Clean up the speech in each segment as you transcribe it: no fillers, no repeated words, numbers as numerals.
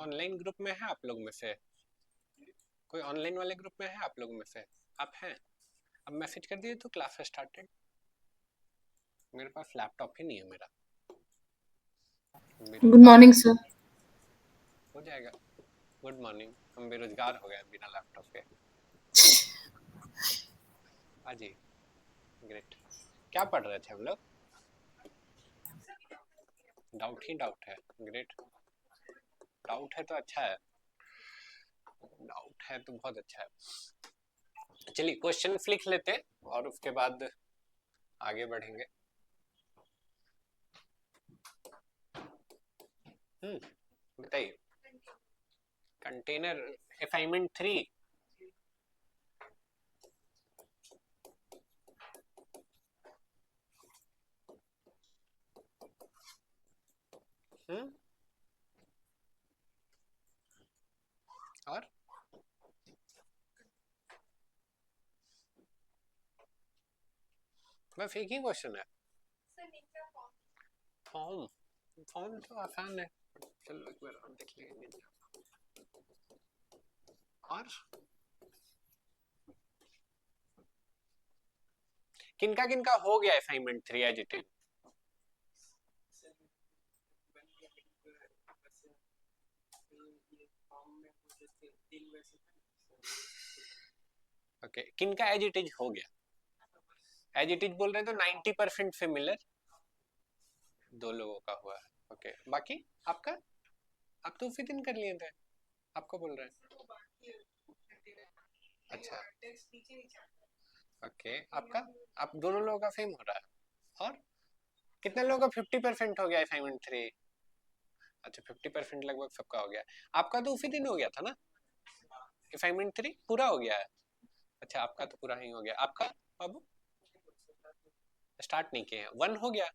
Online group में है आप लोग में से? कोई ऑनलाइन वाले ग्रुप में है आप लोग में से? आप हैं? अब मैसेज कर दिए तो क्लास स्टार्टेड। मेरे पास लैपटॉप ही नहीं है मेरा। Good morning sir. हो जाएगा। Good morning. हम बेरोजगार हो गए बिना लैपटॉप के। हाँ जी, ग्रेट। क्या पढ़ रहे थे हम लोग? डाउट ही डाउट है। ग्रेट। डाउट है तो अच्छा है। डाउट है तो बहुत अच्छा है। चलिए क्वेश्चन लिख लेते और उसके बाद आगे बढ़ेंगे। बताइए। Container assignment 3। और बस एक ही क्वेश्चन है। फॉर्म फॉर्म तो आसान है। चलो एक बार और देख लेंगे। और किनका किनका हो गया assignment 3 as it is? Okay, किनका एज इट इज हो गया? एज इट इज बोल रहे हैं तो 90% सिमिलर 2 लोगों का हुआ है। ओके, बाकी आपका? आप तो उसी दिन कर लिए थे। आपको बोल रहे हैं। अच्छा, ओके। आपका? आप दोनों लोगों का सेम हो रहा है। और कितने लोगों का 50% हो गया असाइनमेंट 3? अच्छा, 50% लगभग सबका हो गया। आपका तो उसी दिन हो गया था ना असाइनमेंट 3? पूरा हो गया है? अच्छा, आपका तो पूरा ही हो गया। आपका बाबू? स्टार्ट नहीं किए हैं। 1 हो गया?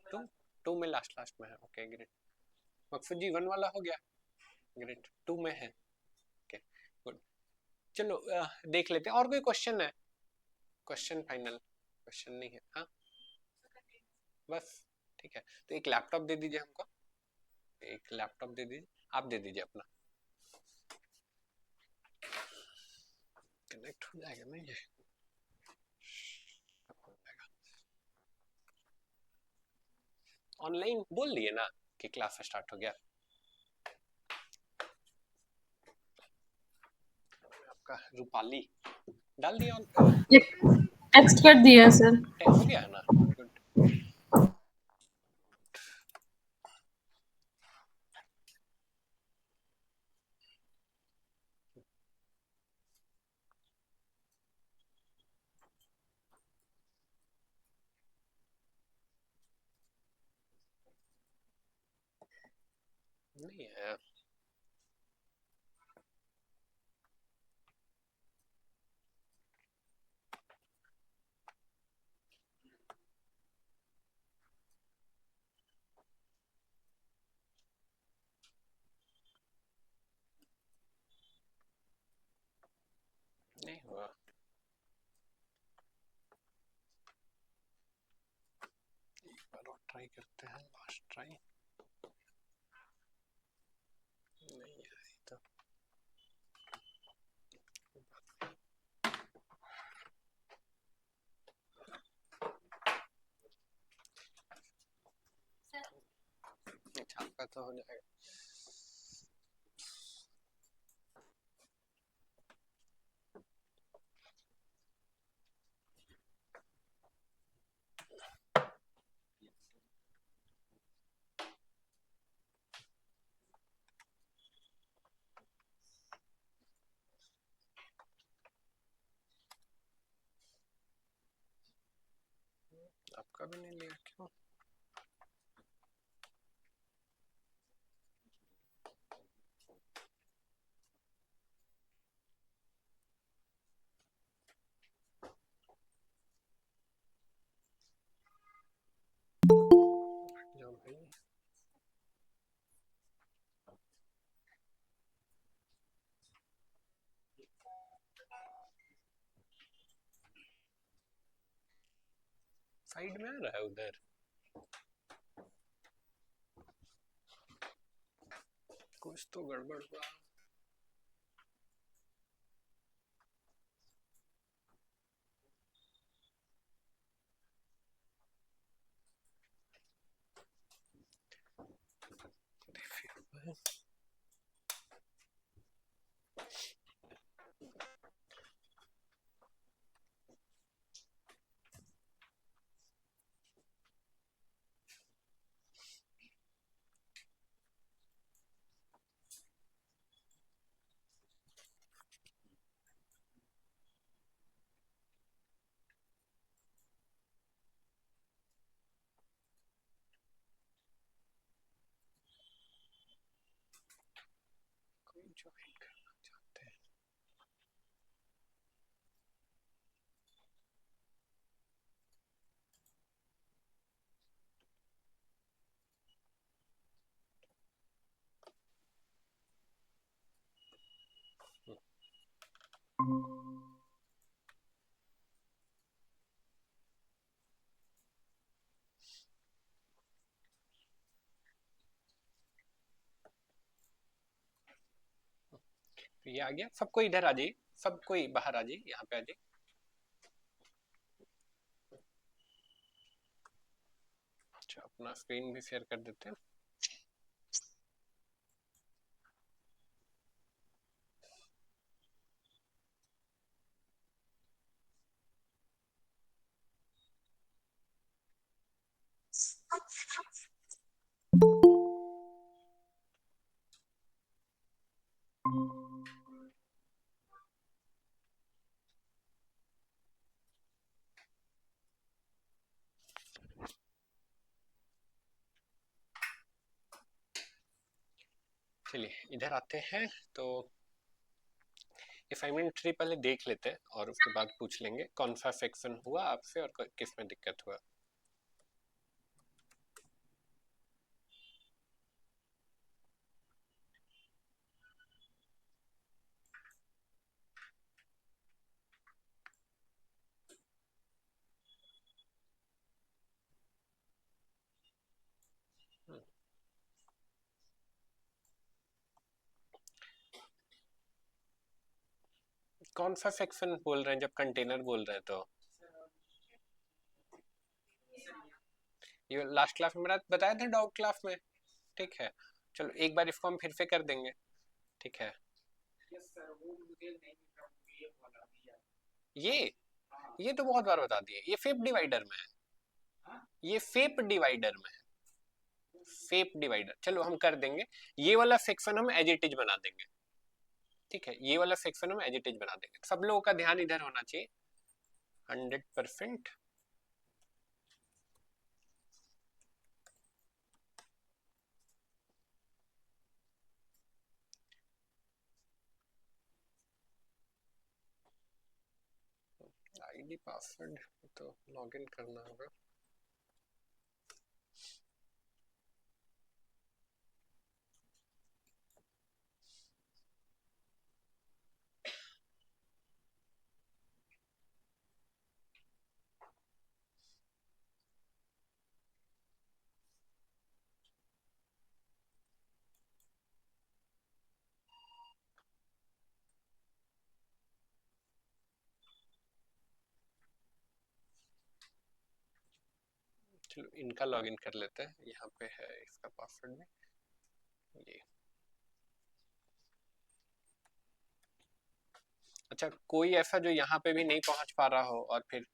2? 2 में लास्ट लास्ट में है। Okay, great. मकसूद जी 1 वाला हो गया? ग्रेट। 2 में है। Okay, good. चलो देख लेते हैं। और कोई क्वेश्चन है? Question final? क्वेश्चन नहीं है। हाँ, बस ठीक है। तो एक लैपटॉप दे दीजिए हमको। एक लैपटॉप दे दीजिए। आप दे दीजिए अपना। कनेक्ट हो जाएगा ना ये? ऑनलाइन बोल दिए ना कि क्लास स्टार्ट हो गया। आपका रूपाली डाल दिया टेक्स्ट कर दिया सर। हो गया है ना? गुड। नहीं है। नहीं हुआ। एक बार और ट्राई करते हैं, लास्ट ट्राई। नहीं है तो अच्छा, आपका तो हो जाएगा। आपका भी नहीं लिया क्यों? जो भाई साइड में आ रहा है उधर। कुछ तो गड़बड़ हुआ। कोई ज्वाइन करना चाहते हैं? तो ये आ गया, सबको इधर आ जाइए, सब कोई बाहर आ जाइए, यहाँ पे आ जाइए। अच्छा, अपना स्क्रीन भी शेयर कर देते हैं। चलिए इधर आते हैं, तो असाइनमेंट 3 पहले देख लेते हैं और उसके बाद पूछ लेंगे कौन सा सेक्शन हुआ आपसे और किस में दिक्कत हुआ। कौन सा सेक्शन बोल रहे हैं जब कंटेनर बोल रहे हैं तो? ये लास्ट क्लास में बताया था, डाउट क्लास में। ठीक है, चलो एक बार इसको हम फिर से कर देंगे। ठीक है, ये ये तो बहुत बार बता दिए, ये फेप डिवाइडर में है। ये फेप डिवाइडर में है, फेप डिवाइडर। चलो हम कर देंगे, ये वाला सेक्शन हम एज इट इज बना देंगे। ठीक है, ये वाला सेक्शन हम एज इट इज बना देंगे। सब लोगों का ध्यान इधर होना चाहिए 100%। आईडी पासवर्ड तो लॉगिन करना होगा। चलो इनका लॉगिन कर लेते हैं, यहाँ पे है इसका पासवर्ड में ये। अच्छा, कोई ऐसा जो यहाँ पे भी नहीं पहुंच पा रहा हो और फिर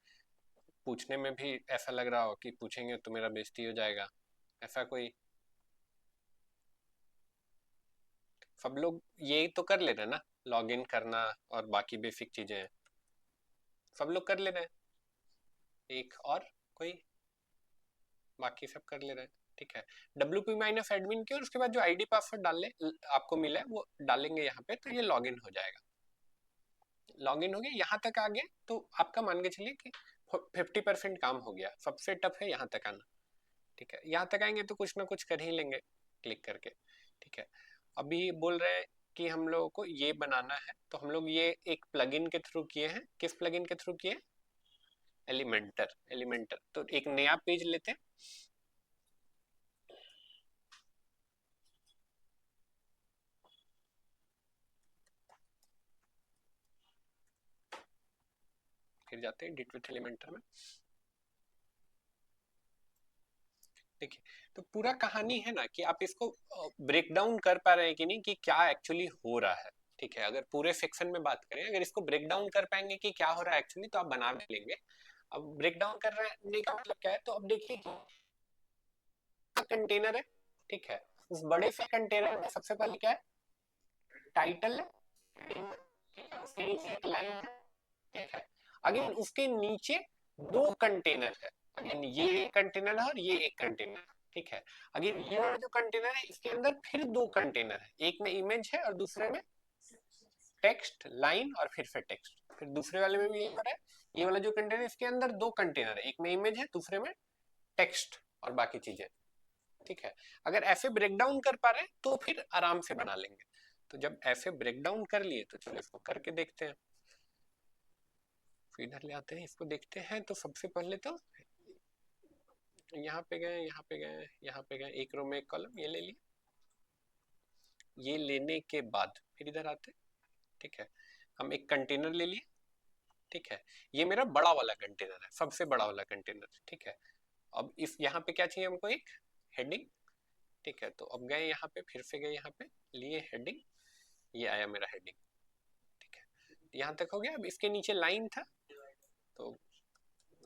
पूछने में भी ऐसा लग रहा हो कि पूछेंगे तो मेरा बेइज्जती हो जाएगा, ऐसा कोई? सब लोग ये तो कर ले रहे हैं ना, लॉगिन करना और बाकी बेसिक चीजें हैं, सब लोग कर ले रहे हैं। एक और कोई? बाकी सब कर ले रहे हैं। ठीक है, WP माइनस एडमिन की और उसके बाद जो आईडी पासवर्ड डालने आपको मिला है वो डालेंगे यहाँ पे, तो ये लॉगिन हो जाएगा। लॉगिन हो गया, यहाँ तक आ गया तो आपका मान के चलिए कि 50% काम हो गया। सबसे टफ है यहाँ तक आना। ठीक है, यहाँ तक आएंगे तो कुछ ना कुछ कर ही लेंगे क्लिक करके। ठीक है, अभी बोल रहे हैं कि हम लोगों को ये बनाना है, तो हम लोग ये एक प्लगइन के थ्रू किए हैं। किस प्लगइन के थ्रू किए? एलिमेंटर। एलिमेंटर, तो एक नया पेज लेते हैं। फिर जाते हैं डिट विथ एलिमेंटर में। देखिए, तो पूरा कहानी है ना कि आप इसको ब्रेक डाउन कर पा रहे हैं कि नहीं, कि क्या एक्चुअली हो रहा है। ठीक है, अगर पूरे सेक्शन में बात करें, अगर इसको ब्रेक डाउन कर पाएंगे कि क्या हो रहा है एक्चुअली, तो आप बना भी लेंगे। अब ब्रेक डाउन करने का मतलब क्या है, तो अब देखिए कंटेनर है। ठीक है, उस बड़े से कंटेनर में सबसे पहले क्या है, टाइटल है, उसके नीचे एक लाइन है। ठीक है, अगेन उसके नीचे दो कंटेनर है, अगेन ये एक कंटेनर है और ये एक कंटेनर। ठीक है, अगेन ये वाला जो कंटेनर है इसके अंदर फिर दो कंटेनर है, एक में इमेज है और दूसरे में टेक्स्ट लाइन और फिर टेक्स्ट। फिर दूसरे वाले में भी यही हो रहा है, ये वाला जो कंटेनर है इसके अंदर दो कंटेनर है, एक में इमेज है दूसरे में टेक्स्ट और बाकी चीजें। ठीक है, अगर ऐसे ब्रेक डाउन कर पा रहे हैं तो फिर आराम से बना लेंगे। तो जब ऐसे ब्रेक डाउन कर लिए तो चलो इसको करके देखते हैं। इधर ले आते हैं, इसको देखते हैं। तो सबसे पहले तो यहाँ पे गए, यहाँ पे गए, यहाँ पे गए, एक रो में एक कॉलम, ये ले लिए। ये लेने के बाद फिर इधर आते हैं। ठीक है, हम एक कंटेनर ले लिए। ठीक है, ये मेरा बड़ा वाला कंटेनर है, सबसे बड़ा वाला कंटेनर। ठीक है, अब इस यहाँ पे क्या चाहिए हमको, एक हेडिंग। ठीक है, तो अब गए यहाँ पे, फिर से गए यहाँ पे, लिए हेडिंग, ये आया मेरा हेडिंग। ठीक है, यहाँ तक हो गया। अब इसके नीचे लाइन था, तो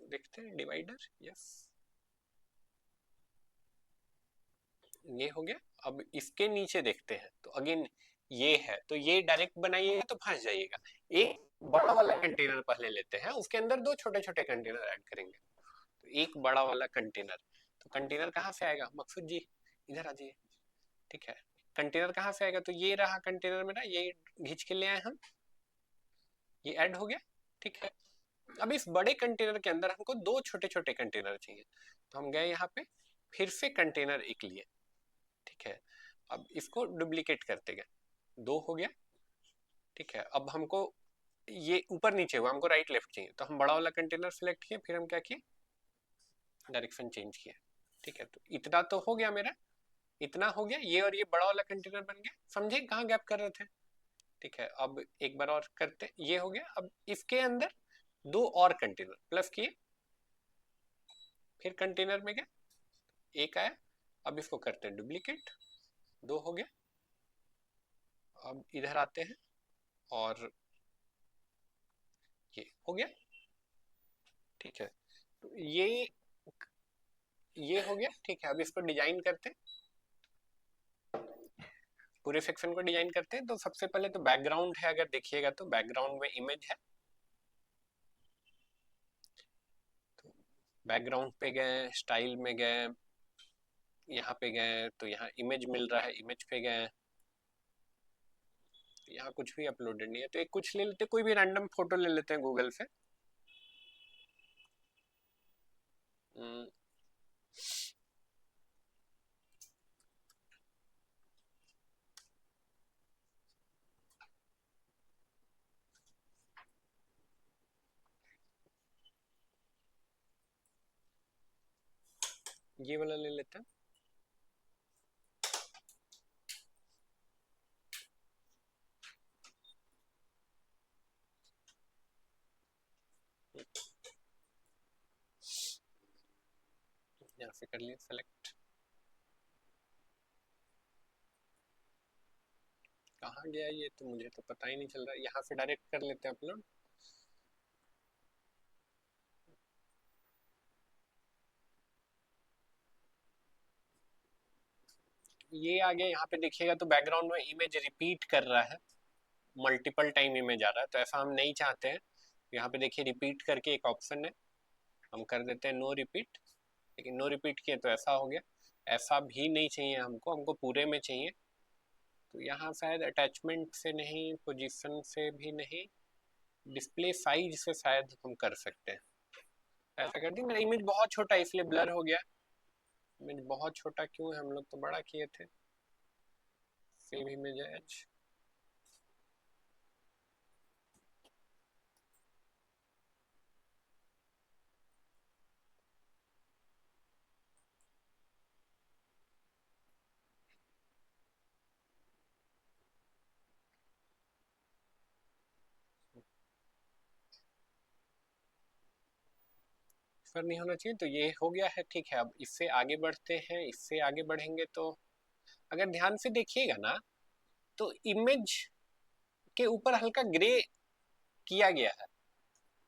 देखते हैं डिवाइडर, यस ये हो गया। अब इसके नीचे देखते हैं, तो अगेन ये है, तो ये डायरेक्ट बनाइएगा तो फंस जाइएगा। एक बड़ा वाला कंटेनर पहले लेते हैं, उसके अंदर दो छोटे छोटे कंटेनर ऐड करेंगे। तो एक बड़ा वाला कंटेनर, तो कंटेनर कहाँ से आएगा, मकसूद जी इधर आ जाइए। ठीक है, कंटेनर कहाँ से आएगा, तो ये रहा कंटेनर मेरा, ये खींच के ले आए हम, ये ऐड हो गया। ठीक है, अब इस बड़े कंटेनर के अंदर हमको दो छोटे छोटे कंटेनर चाहिए, तो हम गए यहाँ पे, फिर से कंटेनर एक लिए। ठीक है, अब इसको डुप्लीकेट करते गए, दो हो गया। ठीक है, अब हमको ये ऊपर नीचे हुआ, हमको राइट लेफ्ट चाहिए, तो हम बड़ा वाला कंटेनर सेलेक्ट किए, फिर हम क्या किए, डायरेक्शन चेंज किया। ठीक है, तो इतना तो हो गया मेरा, इतना हो गया, ये और ये बड़ा वाला कंटेनर बन गया। समझे कहाँ गैप कर रहे थे। ठीक है, अब एक बार और करते, ये हो गया। अब इसके अंदर दो और कंटेनर प्लस किए, फिर कंटेनर में गए, एक आया। अब इसको करते हैं डुप्लीकेट, दो हो गया। अब इधर आते हैं और ये हो गया। ठीक है, तो ये हो गया। ठीक है, अब इसको डिजाइन करते हैं, पूरे सेक्शन को डिजाइन करते हैं। तो सबसे पहले तो बैकग्राउंड है, अगर देखिएगा तो बैकग्राउंड में इमेज है। तो बैकग्राउंड पे गए, स्टाइल में गए, यहाँ पे गए तो यहाँ इमेज मिल रहा है, इमेज पे गए, यहाँ कुछ भी अपलोडेड नहीं है। तो एक कुछ ले लेते, कोई भी रैंडम फोटो ले लेते हैं गूगल से। हम्म, ये वाला ले लेते हैं। यहाँ से कर लिया सेलेक्ट, कहाँ गया ये, तो मुझे तो पता ही नहीं चल रहा। यहाँ से डायरेक्ट कर लेते हैं अपलोड। ये आ गया, यहाँ पे देखिएगा तो बैकग्राउंड में इमेज रिपीट कर रहा है, मल्टीपल टाइम इमेज आ रहा है, तो ऐसा हम नहीं चाहते हैं। यहाँ पे देखिए रिपीट करके एक ऑप्शन है, हम कर देते हैं नो रिपीट। लेकिन नो रिपीट किए तो ऐसा हो गया, ऐसा भी नहीं चाहिए हमको, हमको पूरे में चाहिए। तो यहाँ शायद अटैचमेंट से नहीं, पोजीशन से भी नहीं, डिस्प्ले साइज से शायद हम कर सकते हैं। ऐसा कर दी, मेरा इमेज बहुत छोटा है इसलिए ब्लर हो गया। इमेज बहुत छोटा क्यों है, हम लोग तो बड़ा किए थे। सेव इमेज एज, ट्रांसफर नहीं होना चाहिए, तो ये हो गया है। ठीक है, अब इससे आगे बढ़ते हैं। इससे आगे बढ़ेंगे तो अगर ध्यान से देखिएगा ना, तो इमेज के ऊपर हल्का ग्रे किया गया है।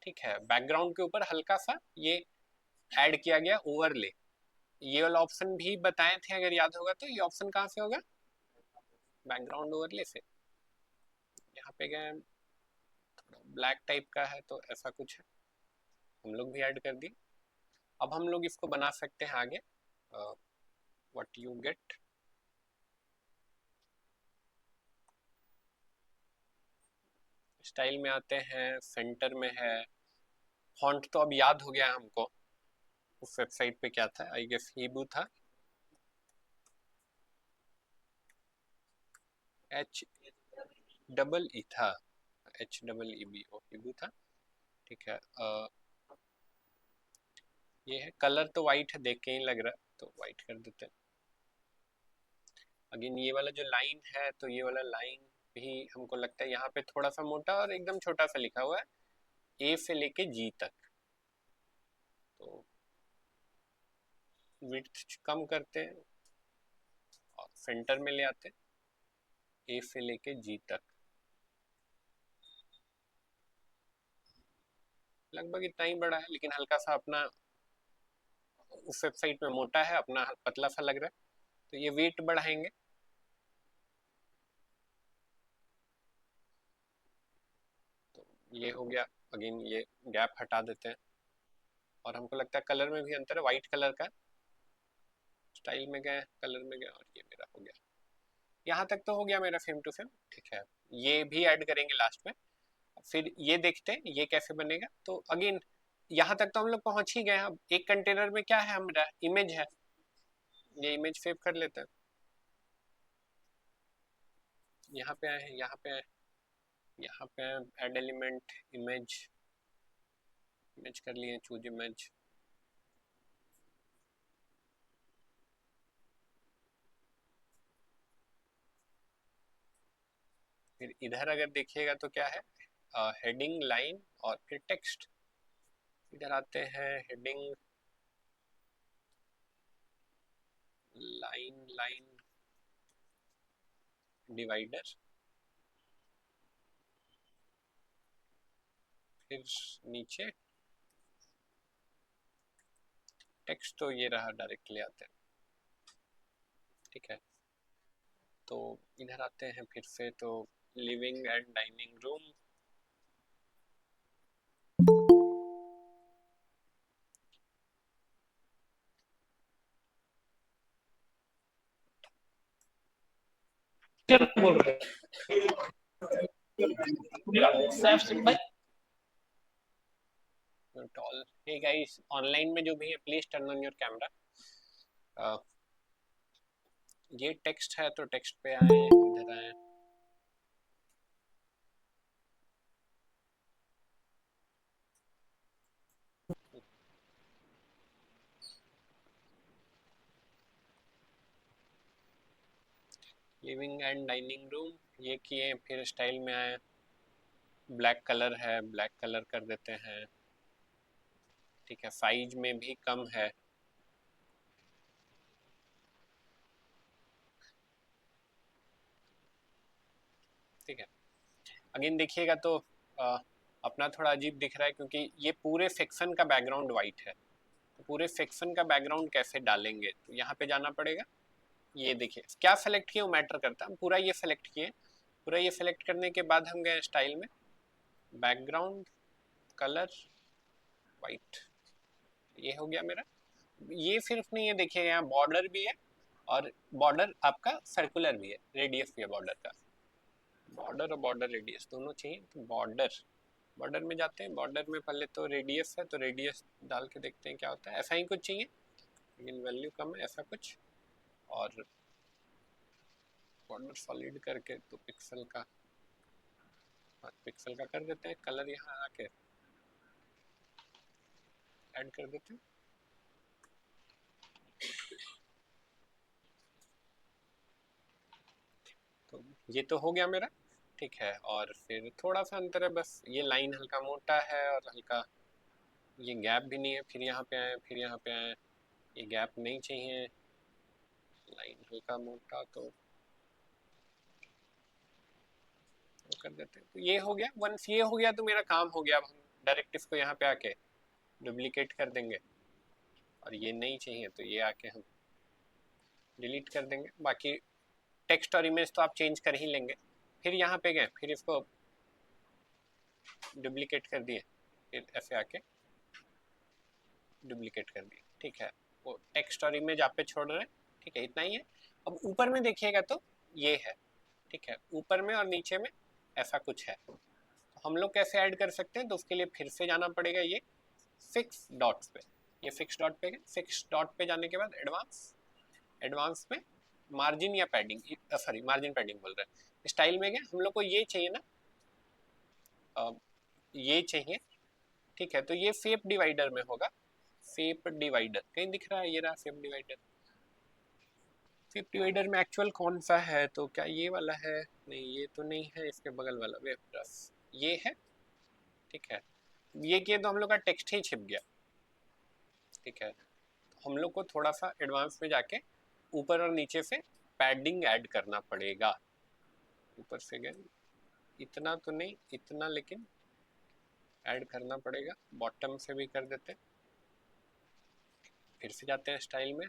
ठीक है, बैकग्राउंड के ऊपर हल्का सा ये ऐड किया गया ओवरले। ये वाला ऑप्शन भी बताए थे, अगर याद होगा तो। ये ऑप्शन कहाँ से होगा? बैकग्राउंड ओवरले से। यहाँ पे गए, थोड़ा ब्लैक टाइप का है तो ऐसा कुछ है, हम लोग भी ऐड कर दिए। अब हम लोग इसको बना सकते हैं आगे। What you get. स्टाइल में आते हैं, सेंटर में है। फॉन्ट तो अब याद हो गया हमको, उस वेबसाइट पे क्या था, आई गेस हीबू था। एच डबल ई था, HEEBO हीबू था। ठीक है, ये है। कलर तो वाइट है, देख के ही लग रहा है, तो वाइट कर देते हैं। अगेन ये वाला जो लाइन है, तो ये वाला लाइन भी हमको लगता है यहाँ पे थोड़ा सा मोटा और एकदम छोटा सा लिखा हुआ है, ए से लेके जी तक। तो विड्थ कम करते हैं और सेंटर में ले आते हैं, ए से लेके जी तक। लगभग इतना ही बड़ा है, लेकिन हल्का सा अपना उस वेबसाइट में मोटा है, अपना पतला सा लग रहा है, तो ये वेट बढ़ाएंगे। तो ये हो गया। अगेन ये गैप हटा देते हैं, और हमको लगता है कलर में भी अंतर है, वाइट कलर का। स्टाइल में गए, कलर में गए, और ये मेरा हो गया। यहाँ तक तो हो गया मेरा फेम टू फेम। ठीक है, ये भी ऐड करेंगे लास्ट में। फिर ये देखते हैं ये कैसे बनेगा। तो अगेन यहाँ तक तो हम लोग पहुंच ही गए हैं। अब एक कंटेनर में क्या है, हमारा इमेज है। ये इमेज सेव कर लेते हैं। यहाँ पे आए हैं, यहाँ पे आए, यहाँ पे ऐड एलिमेंट, इमेज। इमेज कर लिए, चूज इमेज। फिर इधर अगर देखिएगा तो क्या है, हेडिंग, लाइन और फिर टेक्स्ट। इधर आते हैं, हेडिंग, लाइन, लाइन डिवाइडर, फिर नीचे टेक्स्ट। तो ये रहा, डायरेक्टली आते हैं। ठीक है, तो इधर आते हैं फिर से, तो लिविंग एंड डाइनिंग रूम। बोल रहे टॉल। हे गाइस, ऑनलाइन में जो भी है, please turn on your camera. ये टेक्स्ट है, तो टेक्स्ट पे आए, इधर आए। लिविंग एंड डाइनिंग रूम ये किए, फिर स्टाइल में आए। ब्लैक कलर है, ब्लैक कलर कर देते हैं। ठीक है, साइज में भी कम है। ठीक है, अगेन देखिएगा तो अपना थोड़ा अजीब दिख रहा है, क्योंकि ये पूरे सेक्शन का बैकग्राउंड वाइट है। तो पूरे सेक्शन का बैकग्राउंड कैसे डालेंगे, तो यहाँ पे जाना पड़ेगा। ये देखिए, क्या सेलेक्ट किए वो मैटर करता है। हम पूरा ये सेलेक्ट किए, पूरा ये सेलेक्ट करने के बाद हम गए स्टाइल में, बैकग्राउंड, कलर, वाइट। ये हो गया मेरा। ये सिर्फ नहीं है, देखिए यहाँ बॉर्डर भी है, और बॉर्डर आपका सर्कुलर भी है, रेडियस भी है बॉर्डर का। बॉर्डर और बॉर्डर रेडियस दोनों चाहिए, तो बॉर्डर, बॉर्डर में जाते हैं। बॉर्डर में पहले तो रेडियस है, तो रेडियस डाल के देखते हैं क्या होता है। ऐसा ही कुछ चाहिए, लेकिन वैल्यू कम है, ऐसा कुछ। और बॉर्डर सॉलिड करके, तो पिक्सल का, हाँ पिक्सल का कर देते हैं। कलर यहाँ आके ऐड कर देते हैं। तो ये तो हो गया मेरा। ठीक है, और फिर थोड़ा सा अंतर है बस, ये लाइन हल्का मोटा है और हल्का ये गैप भी नहीं है, फिर यहाँ पे आए, फिर यहाँ पे आए, ये गैप नहीं चाहिए, लाइन हल्का मोटा तो कर देते हैं। तो ये हो गया, वंस ये हो गया तो मेरा काम हो गया। अब हम डायरेक्ट इसको यहाँ पे आके डुप्लीकेट कर देंगे, और ये नहीं चाहिए तो ये आके हम डिलीट कर देंगे। बाकी टेक्स्ट और इमेज तो आप चेंज कर ही लेंगे। फिर यहाँ पे गए, फिर इसको डुप्लीकेट कर दिए, फिर ऐसे आके डुप्लीकेट कर दिए, ठीक है। वो टेक्स्ट और इमेज आप पे छोड़ रहे हैं, ठीक है, इतना ही है। अब ऊपर में देखिएगा तो ये है, ठीक है, ऊपर में और नीचे में ऐसा कुछ है। तो हम लोग कैसे ऐड कर सकते हैं, तो उसके लिए फिर से जाना पड़ेगा ये फिक्स डॉट्स पे। ये फिक्स डॉट पे, फिक्स डॉट पे जाने के बाद एडवांस, एडवांस में मार्जिन या पैडिंग, सॉरी मार्जिन पैडिंग बोल रहे हैं, स्टाइल में गए। हम लोग को ये चाहिए ना, ये चाहिए, ठीक है। तो ये फेप डिवाइडर में होगा, फेप डिवाइडर कहीं दिख रहा है, ये रहा फेप डिवाइडर। फेप डिवाइडर में एक्चुअल कौन सा है, तो क्या ये वाला है, नहीं ये तो नहीं है, इसके बगल वाला वेब प्लस ये है, ठीक है। ये किए तो हम लोग का टेक्स्ट ही छिप गया, ठीक है। तो हम लोग को थोड़ा सा एडवांस में जाके ऊपर और नीचे से पैडिंग ऐड करना पड़ेगा। ऊपर से गए, इतना तो नहीं, इतना लेकिन ऐड करना पड़ेगा। बॉटम से भी कर देते, फिर से जाते हैं स्टाइल में,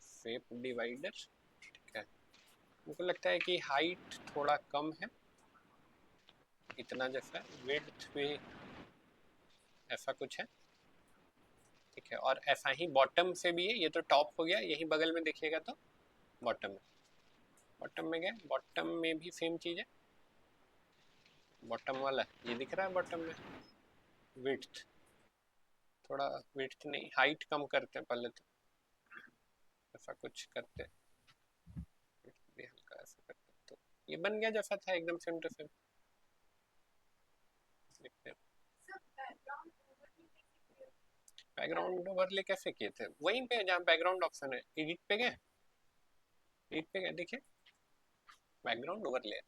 शेप डिवाइडर, ठीक है। मुझको लगता है कि हाइट थोड़ा कम है, इतना जैसा, विड्थ भी ऐसा कुछ है, ठीक है। और ऐसा ही बॉटम से भी है, ये तो टॉप हो गया, यही बगल में देखिएगा तो बॉटम है। बॉटम में गए, बॉटम में भी सेम चीज़ है, बॉटम वाला ये दिख रहा है बॉटम में। विड्थ थोड़ा, विड्थ नहीं, हाइट कम करते हैं पहले तो, ऐसा कुछ करते, विड्थ भी हल्का ऐसा करते, तो ये बन गया जैसा था, एकदम same to same. Background overlay कैसे किए थे, वहीं पे जहाँ बैकग्राउंड ऑप्शन है, एडिट पे गए, एडिट पे गए, देखिए बैकग्राउंड ओवरले,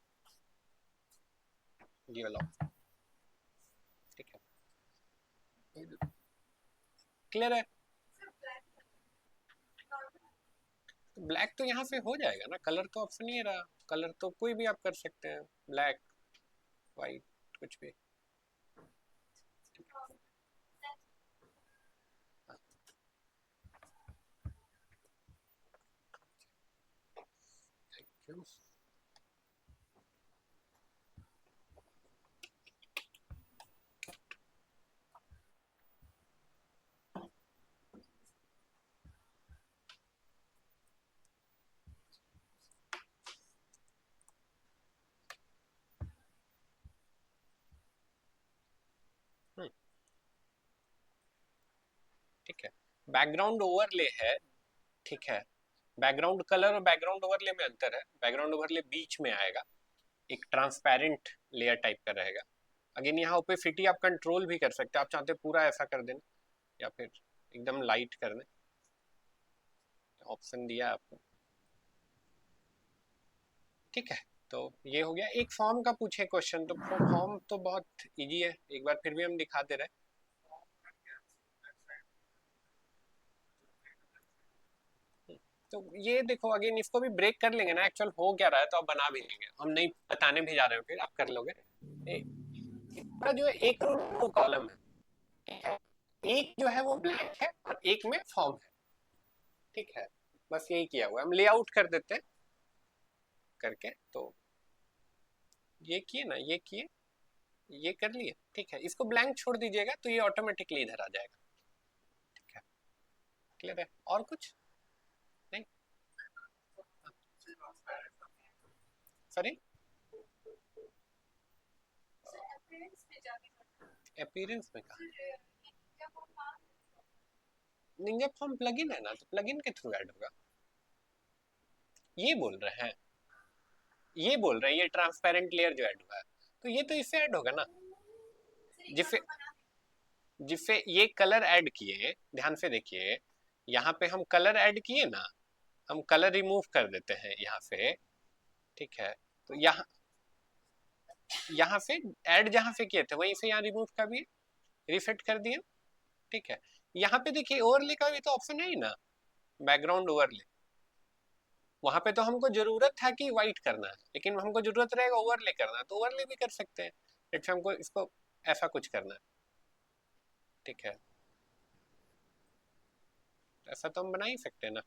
ये वाला ऑप्शन, ठीक है, क्लियर है। तो ब्लैक तो यहाँ से हो जाएगा ना, कलर तो ऑप्शन ही रहा, कलर तो कोई भी आप कर सकते हैं, ब्लैक वाइट कुछ भी। Thank you. ठीक है, बैकग्राउंड ओवरले है, ठीक है। बैकग्राउंड कलर और बैकग्राउंड ओवरले में अंतर है, बैकग्राउंड ओवरले बीच में आएगा, एक ट्रांसपेरेंट लेयर टाइप का रहेगा। अगेन यहाँ ओपेसिटी आप कंट्रोल भी कर सकते हैं, आप चाहते हैं पूरा ऐसा कर देना या फिर एकदम लाइट कर दें, ऑप्शन दिया आपको, ठीक है। तो ये हो गया। एक फॉर्म का पूछे क्वेश्चन, तो फॉर्म तो बहुत इजी है, एक बार फिर भी हम दिखा दे रहे हैं। तो ये देखो, अगेन इसको भी ब्रेक कर लेंगे ना, एक्चुअल हो क्या रहा है तो आप बना भी लेंगे, हम नहीं बताने भी जा रहे हो, फिर आप कर लोगे। इसका जो है एक रो कॉलम है, ठीक है? एक जो है वो ब्लैक है और एक में फॉर्म है, ठीक है। बस यही किया हुआ है, हम लेआउट कर देते हैं करके, तो ये किए ना, ये किए, ये कर लिए, ठीक है। इसको ब्लैंक छोड़ दीजिएगा तो ये ऑटोमेटिकली इधर आ जाएगा, ठीक है। क्लियर है, और कुछ नहीं, सॉरी, अपीयरेंस में कहा, निंजा फॉर्म प्लगइन है ना, तो प्लगइन के थ्रू ऐड होगा, ये बोल रहे हैं, ये बोल रहे हैं, ये ट्रांसपेरेंट लेयर जो ऐड हुआ है, तो ये तो इससे ऐड होगा ना, जिससे जिससे ये कलर ऐड किए, ध्यान से देखिए, यहाँ पे हम कलर ऐड किए ना, हम कलर रिमूव कर देते हैं यहाँ से, ठीक है। तो यहाँ यहाँ पे ऐड जहाँ पे किए थे वहीं से यहाँ रिमूव का भी रिफिट कर दिया, ठीक है। यहाँ पे देखिए ओवरले का भी तो ऑप्शन है ही ना, बैकग्राउंड ओवरले। वहां पे तो हमको जरूरत था कि वाइट करना है, लेकिन हमको जरूरत रहेगा ओवरले करना, तो ओवरले भी कर सकते हैं। लेकिन हमको इसको ऐसा कुछ करना है, ठीक है। ऐसा तो हम बना ही सकते हैं ना।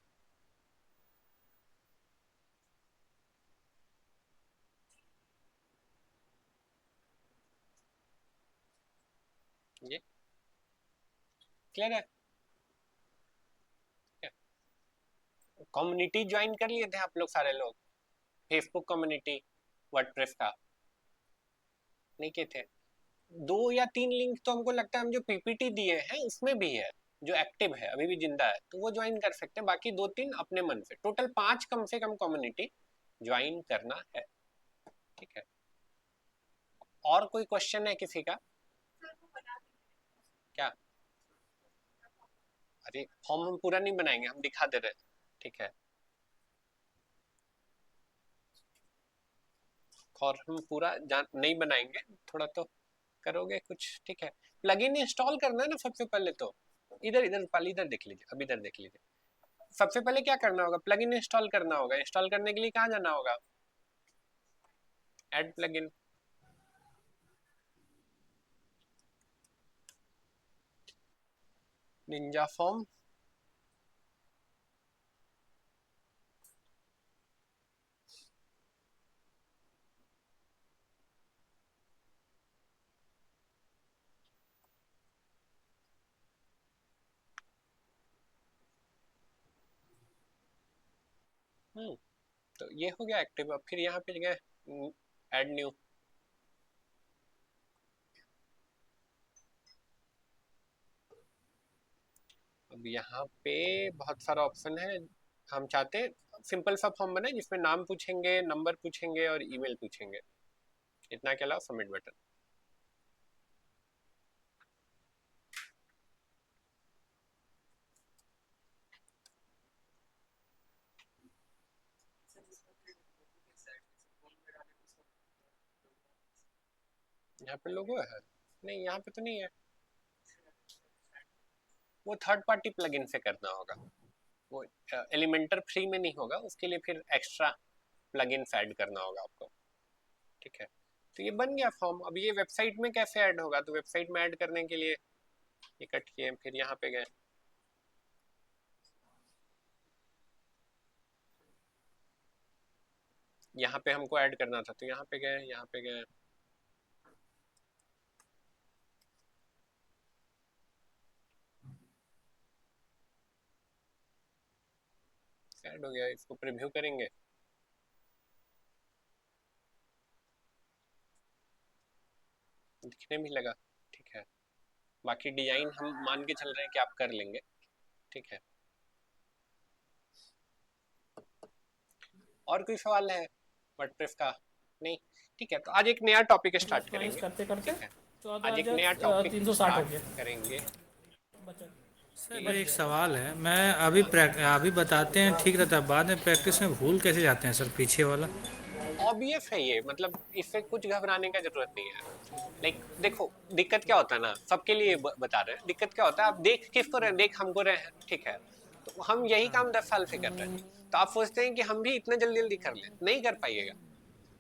ये क्लियर है? कम्युनिटी ज्वाइन कर लिए थे आप लोग सारे लोग, फेसबुक कम्युनिटी वर्डप्रेस का? नहीं किए थे? 2 या 3 लिंक तो हमको लगता है हम जो पीपीटी दिए हैं उसमें भी है, जो एक्टिव है अभी भी जिंदा है, तो वो ज्वाइन कर सकते हैं। बाकी 2-3 अपने मन से, टोटल 5 कम से कम कम्युनिटी ज्वाइन करना है, ठीक है। और कोई क्वेश्चन है किसी का? क्या? अरे फॉर्म हम पूरा नहीं बनाएंगे, हम दिखा दे रहे हैं, ठीक है। और हम पूरा नहीं बनाएंगे, थोड़ा तो करोगे कुछ, ठीक है। प्लगइन इंस्टॉल करना है ना सबसे पहले तो। इधर इधर पाली, इधर देख लीजिए, अब इधर देख लीजिए। सबसे पहले क्या करना होगा, प्लगइन इंस्टॉल करना होगा। इंस्टॉल करने के लिए कहाँ जाना होगा? Add plugin. Ninja form. तो ये हो गया एक्टिव। अब फिर यहाँ पे गए ऐड न्यू। अब यहाँ पे बहुत सारा ऑप्शन है। हम चाहते हैं सिंपल सा फॉर्म बनाए जिसमें नाम पूछेंगे, नंबर पूछेंगे और ईमेल पूछेंगे, इतना के अलावा सबमिट बटन। यहाँ पे लोगो है? नहीं, यहाँ पे तो नहीं है। वो थर्ड पार्टी प्लगइन से करना होगा, वो एलिमेंटर फ्री में नहीं होगा, उसके लिए फिर एक्स्ट्रा प्लगइन ऐड करना होगा आपको, ठीक है। तो ये बन गया फॉर्म। अब ये वेबसाइट में कैसे ऐड होगा, तो वेबसाइट में ऐड करने के लिए ये कट किए, फिर यहाँ पे गए। यहाँ पे हमको ऐड करना था, तो यहाँ पे गए, यहाँ पे गए। ऐड हो गया, इसको प्रीव्यू करेंगे। दिखने भी लगा, ठीक है। बाकी डिजाइन हम मान के चल रहे हैं कि आप कर लेंगे, ठीक है। और कोई सवाल है वर्डप्रेस का? नहीं, ठीक है। तो आज एक नया टॉपिक स्टार्ट माइनस करेंगे, करते करते ठीक है। तो आ आज एक गया नया टॉपिक 360 हो स्टार्ट गया करेंगे। बचा सर बच मेरा एक गया। सवाल है। मैं अभी बताते हैं ठीक रहता है, बाद में प्रैक्टिस में भूल कैसे जाते हैं सर पीछे वाला? ऑब्वियस है ये, मतलब इससे कुछ घबराने का जरूरत नहीं है। लाइक देखो, दिक्कत क्या होता है ना, सबके लिए बता रहे हैं। दिक्कत क्या होता है, आप देख किसको रहे हैं, देख हमको रहे हैं, ठीक है। तो हम यही काम 10 साल से कर रहे हैं, तो आप सोचते हैं कि हम भी इतना जल्दी जल्दी कर लें, नहीं कर पाइएगा।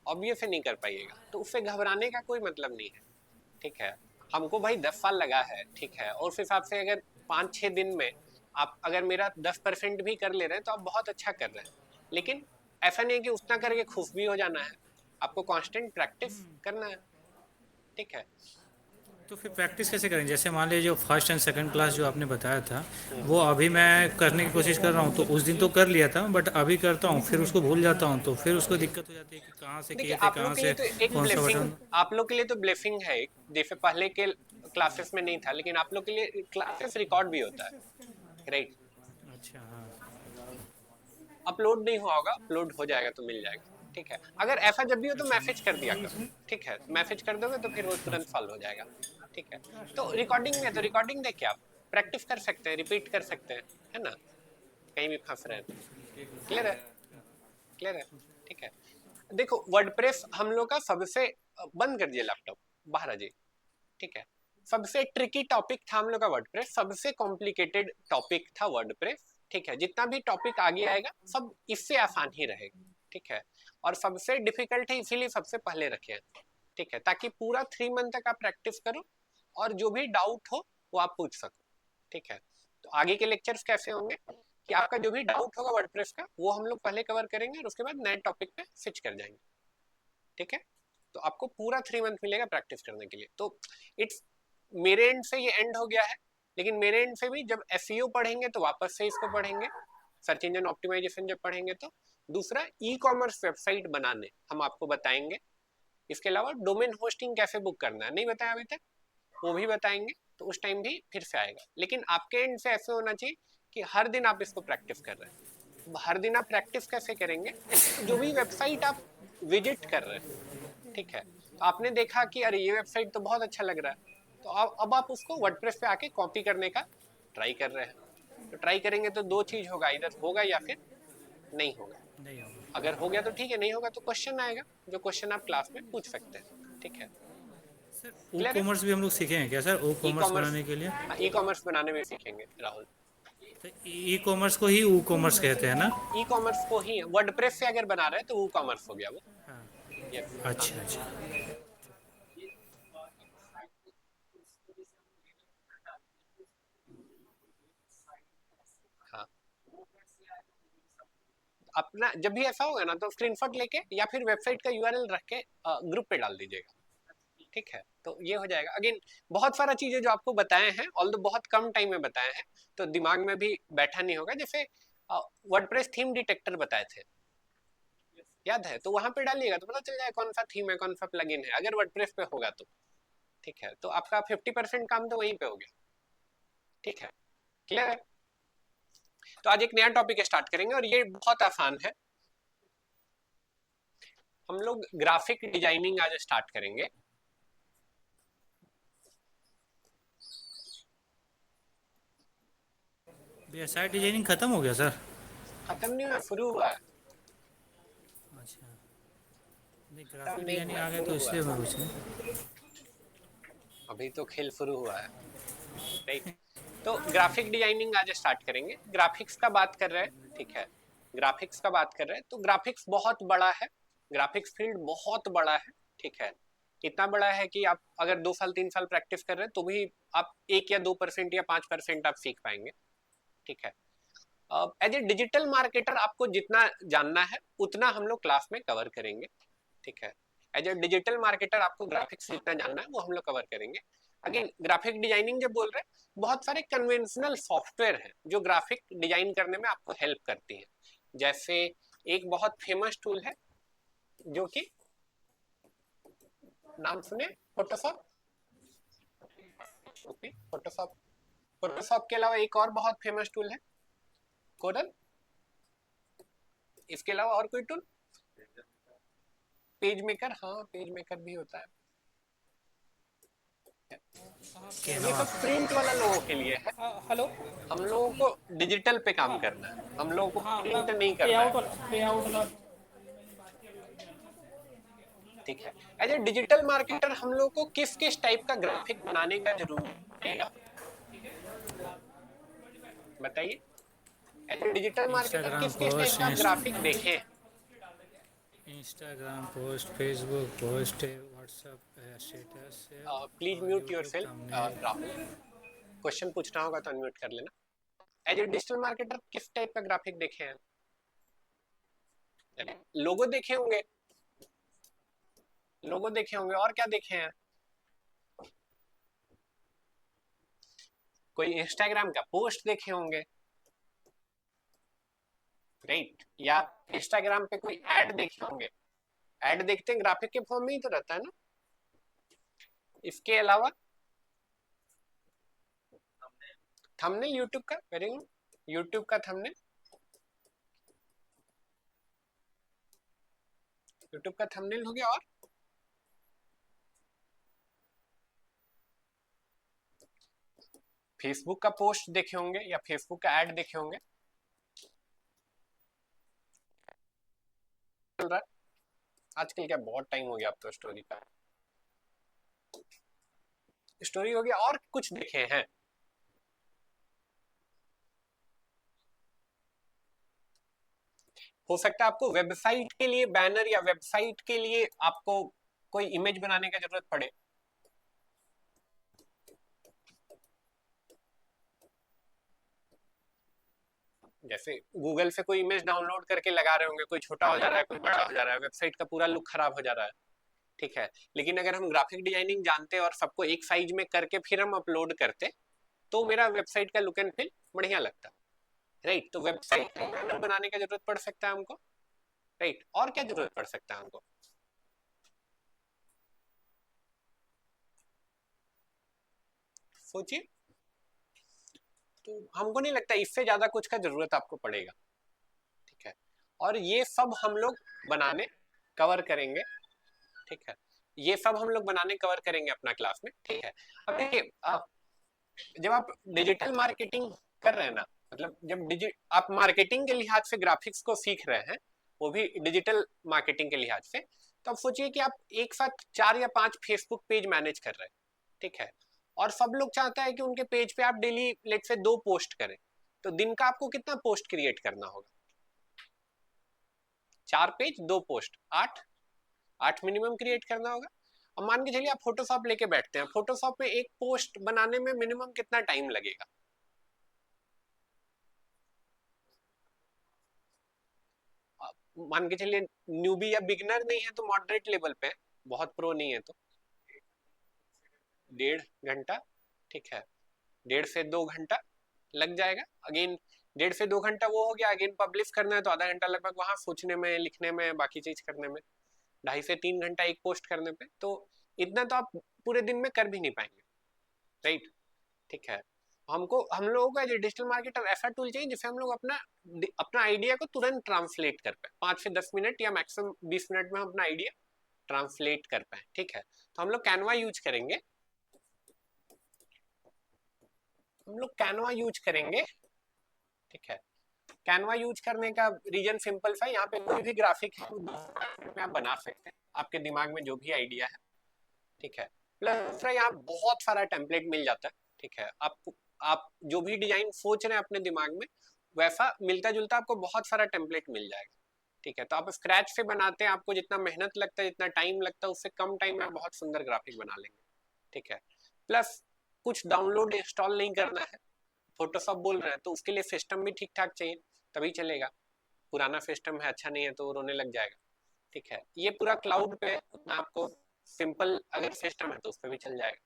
ऑब्वियस है नहीं कर पाइएगा, तो उससे घबराने का कोई मतलब नहीं है, ठीक है। हमको भाई 10 साल लगा है, ठीक है। और उस हिसाब से अगर 5-6 दिन में आप अगर मेरा 10% भी कर ले रहे हैं तो आप बहुत अच्छा कर रहे हैं। लेकिन ऐसा नहीं है कि उतना करके खुश भी हो जाना है, आपको कांस्टेंट प्रैक्टिस करना है, ठीक है। तो फिर प्रैक्टिस कैसे करें? जैसे मान लीजिए जो फर्स्ट एंड सेकंड क्लास जो आपने बताया था, हम्म। वो अभी मैं करने की कोशिश कर रहा हूँ। तो उस दिन तो कर लिया था, बट अभी करता हूँ फिर उसको भूल जाता हूँ, तो फिर उसको दिक्कत हो जाती है कि कहाँ से देखिए किए थे, आप लोग कहाँ के लिए से तो एक कौन सा ब्लेसिंग, बटन। आप लोग के लिए तो ब्लेसिंग है एक, जैसे पहले के क्लासेस में नहीं था, लेकिन आप लोग के लिए क्लासेस रिकॉर्ड भी होता है, राइट। अच्छा हाँ। अपलोड नहीं हुआ होगा, अपलोड हो जाएगा तो मिल जाएगा, ठीक है। अगर ऐसा जब भी हो तो अच्छा मैसेज कर दिया करो, ठीक है। मैसेज कर दोगे तो फिर वो तुरंत अच्छा। सॉल्व हो जाएगा, ठीक है। तो रिकॉर्डिंग में, तो रिकॉर्डिंग देख के आप प्रैक्टिस कर सकते हैं, रिपीट कर सकते हैं, है ना, कहीं भी फंस रहे हैं तो। क्लियर है? क्लियर है, ठीक है। देखो वर्डप्रेस हम लोग का सबसे बंद कर दिया लैपटॉप, बाहर आ जाइए, ठीक है। सबसे ट्रिकी टॉपिक था हम लोग का वर्डप्रेस, सबसे कॉम्प्लिकेटेड टॉपिक था वर्डप्रेस, ठीक है। जितना भी टॉपिक आगे आएगा सब इससे आसान ही रहेगा, ठीक है। और सबसे डिफिकल्ट है इसीलिए सबसे पहले रखे हैं, ठीक है, ताकि पूरा 3 मंथ तक आप प्रैक्टिस करो और जो भी डाउट हो वो आप पूछ सको, ठीक है। तो आगे के लेक्चर्स कैसे होंगे कि आपका जो भी डाउट होगा वर्डप्रेस का वो हम लोग पहले कवर करेंगे और उसके बाद नए टॉपिक पे स्विच कर जाएंगे, ठीक है। तो आपको पूरा 3 मंथ मिलेगा प्रैक्टिस करने के लिए। तो इट्स मेरे एंड से ये एंड हो गया है, लेकिन मेरे एंड से भी जब एसईओ पढ़ेंगे तो वापस से इसको पढ़ेंगे, सर्च इंजन ऑप्टिमाइजेशन जब पढ़ेंगे तो। दूसरा ई कॉमर्स वेबसाइट बनाने हम आपको बताएंगे। इसके अलावा डोमेन होस्टिंग कैसे बुक करना है नहीं बताया अभी तक, वो भी बताएंगे, तो उस टाइम भी फिर से आएगा। लेकिन आपके एंड से ऐसे होना चाहिए कि हर दिन आप इसको प्रैक्टिस कर रहे हैं। हर दिन आप प्रैक्टिस कैसे करेंगे, तो जो भी वेबसाइट आप विजिट कर रहे हैं, ठीक है, तो आपने देखा कि अरे ये वेबसाइट तो बहुत अच्छा लग रहा है, तो अब आप उसको वर्डप्रेस पे आके कॉपी करने का ट्राई कर रहे हैं। तो ट्राई करेंगे तो दो चीज होगा, इधर होगा या फिर नहीं होगा। नहीं होगा। अगर हो गया तो ठीक है, नहीं होगा तो क्वेश्चन आएगा, जो क्वेश्चन आप क्लास में पूछ सकते हैं, ठीक है। सर ई क्लियर है? कॉमर्स भी हम लोग सीखे हैं क्या सर, ओ ई कॉमर्स कॉमर्स, बनाने के लिए? ई कॉमर्स बनाने में सीखेंगे राहुल। तो ई कॉमर्स को ही ओ कॉमर्स कहते हैं ना? ई कॉमर्स को ही वर्डप्रेस से अगर बना रहे हैं तो वो कॉमर्स हो गया वो। हाँ। यस, हाँ अच्छा अच्छा। हाँ। अपना जब भी ऐसा होगा ना तो स्क्रीनशॉट लेके या फिर वेबसाइट का यूआरएल रख के ग्रुप पे डाल दीजिएगा, ठीक है। तो ये हो जाएगा। अगेन बहुत सारा चीजें जो आपको बताए हैं, ऑल्दो बहुत कम टाइम में बताए हैं, तो दिमाग में भी बैठा नहीं होगा। जैसे वर्डप्रेस थीम डिटेक्टर बताए थे, याद है? तो वहां पे डालिएगा तो पता चल जाएगा कौन सा थीम है, कौन सा प्लगइन है, अगर वर्डप्रेस पे होगा तो, ठीक है। तो आपका 50% काम तो वहीं पे हो गया, ठीक है। क्लियर है? तो आज एक नया टॉपिक स्टार्ट करेंगे और ये बहुत आसान है। हम लोग ग्राफिक डिजाइनिंग आज स्टार्ट करेंगे। भैया साइट डिजाइनिंग खत्म हो गया सर? खत्म नहीं हुआ, शुरू हुआ है। अच्छा। नहीं खत्म ग्राफिक नहीं डिजाइनिंग हुआ है, आ गया शुरू तो हुआ इसलिए है। मैं पूछा। अभी तो खेल शुरू हुआ है, राइट। तो ग्राफिक डिजाइनिंग आज स्टार्ट करेंगे। ग्राफिक्स का बात कर रहे हैं, ठीक है। ग्राफिक्स का बात कर रहे हैं तो ग्राफिक्स बहुत बड़ा है, ग्राफिक्स फील्ड बहुत बड़ा है, ठीक है। इतना बड़ा है कि आप अगर 2 साल 3 साल प्रैक्टिस कर रहे हैं तो भी आप 1 या 2% या 5% आप सीख पाएंगे, ठीक है। एज ए डिजिटल मार्केटर आपको जितना जानना है उतना हम लोग क्लास में कवर करेंगे, ठीक है। एज ए डिजिटल मार्केटर आपको ग्राफिक्स जितना जानना है वो हम लोग कवर करेंगे। अगेन ग्राफिक डिजाइनिंग जब बोल रहे हैं, बहुत सारे कन्वेंशनल सॉफ्टवेयर हैं जो ग्राफिक डिजाइन करने में आपको हेल्प करती हैं। जैसे एक बहुत फेमस टूल है जो कि नाम सुने, फोटोशॉप। फोटोशॉप, फोटोशॉप के अलावा एक और बहुत फेमस टूल है कोरल। इसके अलावा और कोई टूल? पेज मेकर, हाँ पेज मेकर भी होता है। ये सब प्रिंट वाला लोगों के लिए है। हेलो। हम लोगों को डिजिटल पे काम करना है, हम लोगों को हाँ मैं प्रिंट नहीं पे करना आउट है, पे आउट वाला। ठीक है। एज ए डिजिटल मार्केटर हम लोग को किस किस टाइप का ग्राफिक बनाने का जरूरत है बताइए। As a digital marketer Instagram किस किस टाइप का आप पोस्ट, ग्राफिक देखे हैं? Instagram post, Facebook post, WhatsApp status, please और mute your YouTube self thumbnail. Rahul. Question पूछना होगा तो अनम्यूट कर लेना। एज ए डिजिटल मार्केटर किस टाइप का ग्राफिक देखे हैं? लोगो देखे होंगे, लोगो देखे होंगे, और क्या देखे हैं? कोई इंस्टाग्राम का पोस्ट देखे होंगे, राइट। या इंस्टाग्राम पे कोई ऐड देखे होंगे। ऐड देखते हैं ग्राफिक के फॉर्म में ही तो रहता है ना। इसके अलावा थंबनेल यूट्यूब का, वेरी गुड, यूट्यूब का थंबनेल, यूट्यूब का थंबनेल हो गया। और फेसबुक का पोस्ट देखे होंगे या फेसबुक का ऐड देखे होंगे, चल रहा है। आजकल क्या बहुत टाइम हो गया अब तो स्टोरी का, स्टोरी हो गया। और कुछ देखे हैं? हो सकता है आपको वेबसाइट के लिए बैनर या वेबसाइट के लिए आपको कोई इमेज बनाने की जरूरत पड़े। जैसे गूगल से कोई इमेज डाउनलोड करके लगा रहे होंगे, कोई छोटा हो जा रहा है, कोई बड़ा हो जा रहा है, वेबसाइट का पूरा लुक खराब हो जा रहा है। ठीक है, लेकिन अगर हम ग्राफिक डिजाइनिंग जानते और सबको एक साइज में करके फिर हम अपलोड करते तो मेरा वेबसाइट का लुक एंड फील बढ़िया लगता। राइट, तो वेबसाइट बनाने की जरूरत पड़ सकता है हमको। राइट, और क्या जरूरत पड़ सकता है हमको? सोचिए। तो हमको नहीं लगता इससे ज्यादा कुछ का जरूरत आपको पड़ेगा। ठीक है, और ये सब हम लोग बनाने कवर करेंगे। ठीक है, ये सब हम लोग बनाने कवर करेंगे अपना क्लास में। ठीक है, अब देखिए जब आप डिजिटल मार्केटिंग कर रहे हैं ना, मतलब जब आप मार्केटिंग के लिहाज से ग्राफिक्स को सीख रहे हैं, वो भी डिजिटल मार्केटिंग के लिहाज से, तो अब सोचिए कि आप एक साथ 4 या 5 फेसबुक पेज मैनेज कर रहे हैं। ठीक है, और सब लोग चाहता है कि उनके पेज पे आप डेली लेट से 2 पोस्ट करें, तो दिन का आपको कितना पोस्ट क्रिएट करना होगा? 4 पेज 2 पोस्ट, 8 मिनिमम क्रिएट करना होगा। अब मान के चलिए आप फोटोशॉप लेके बैठते हैं, फोटोशॉप में एक पोस्ट बनाने में मिनिमम कितना टाइम लगेगा? मान के चलिए न्यूबी या बिगनर नहीं है तो मॉडरेट लेवल पे, बहुत प्रो नहीं है तो 1.5 घंटा। ठीक है, 1.5 से 2 घंटा लग जाएगा। अगेन 1.5 से 2 घंटा वो हो गया, अगेन पब्लिश करना है तो आधा घंटा लगभग वहां सोचने में, लिखने में, बाकी चीज करने में। 2.5 से 3 घंटा एक पोस्ट करने पे, तो इतना तो आप पूरे दिन में कर भी नहीं पाएंगे। राइट, ठीक है, हम लोगों का जो डिजिटल मार्केटर ऐसा टूल चाहिए जिससे हम लोग अपना अपना आइडिया को तुरंत ट्रांसलेट कर पाए, 5 से 10 मिनट या मैक्सिमम 20 मिनट में हम अपना आइडिया ट्रांसलेट कर पाए। ठीक है, तो हम लोग कैनवा यूज करेंगे, हम लोग कैनवा यूज करेंगे। ठीक है, कैनवा यूज करने का रीजन सिंपल सा, यहाँ पे कोई भी ग्राफिक में आप बना सकते हैं, आपके दिमाग में जो भी आइडिया है। ठीक है, प्लस दूसरा यहाँ बहुत सारा टेम्पलेट मिल जाता है। ठीक है, आप जो भी डिजाइन सोच रहे हैं अपने दिमाग में, वैसा मिलता जुलता आपको बहुत सारा टेम्पलेट मिल जाएगा। ठीक है, तो आप स्क्रैच से बनाते हैं, आपको जितना मेहनत लगता है, जितना टाइम लगता है, उससे कम टाइम में बहुत सुंदर ग्राफिक बना लेंगे। ठीक है, प्लस कुछ डाउनलोड इंस्टॉल नहीं करना है, फोटोशॉप बोल रहे हैं तो उसके लिए सिस्टम भी ठीक ठाक चाहिए तभी चलेगा। पुराना सिस्टम है, अच्छा नहीं है तो रोने लग जाएगा। ठीक है, ये पूरा क्लाउड पे उतना आपको सिंपल अगर सिस्टम है तो उस पर भी चल जाएगा,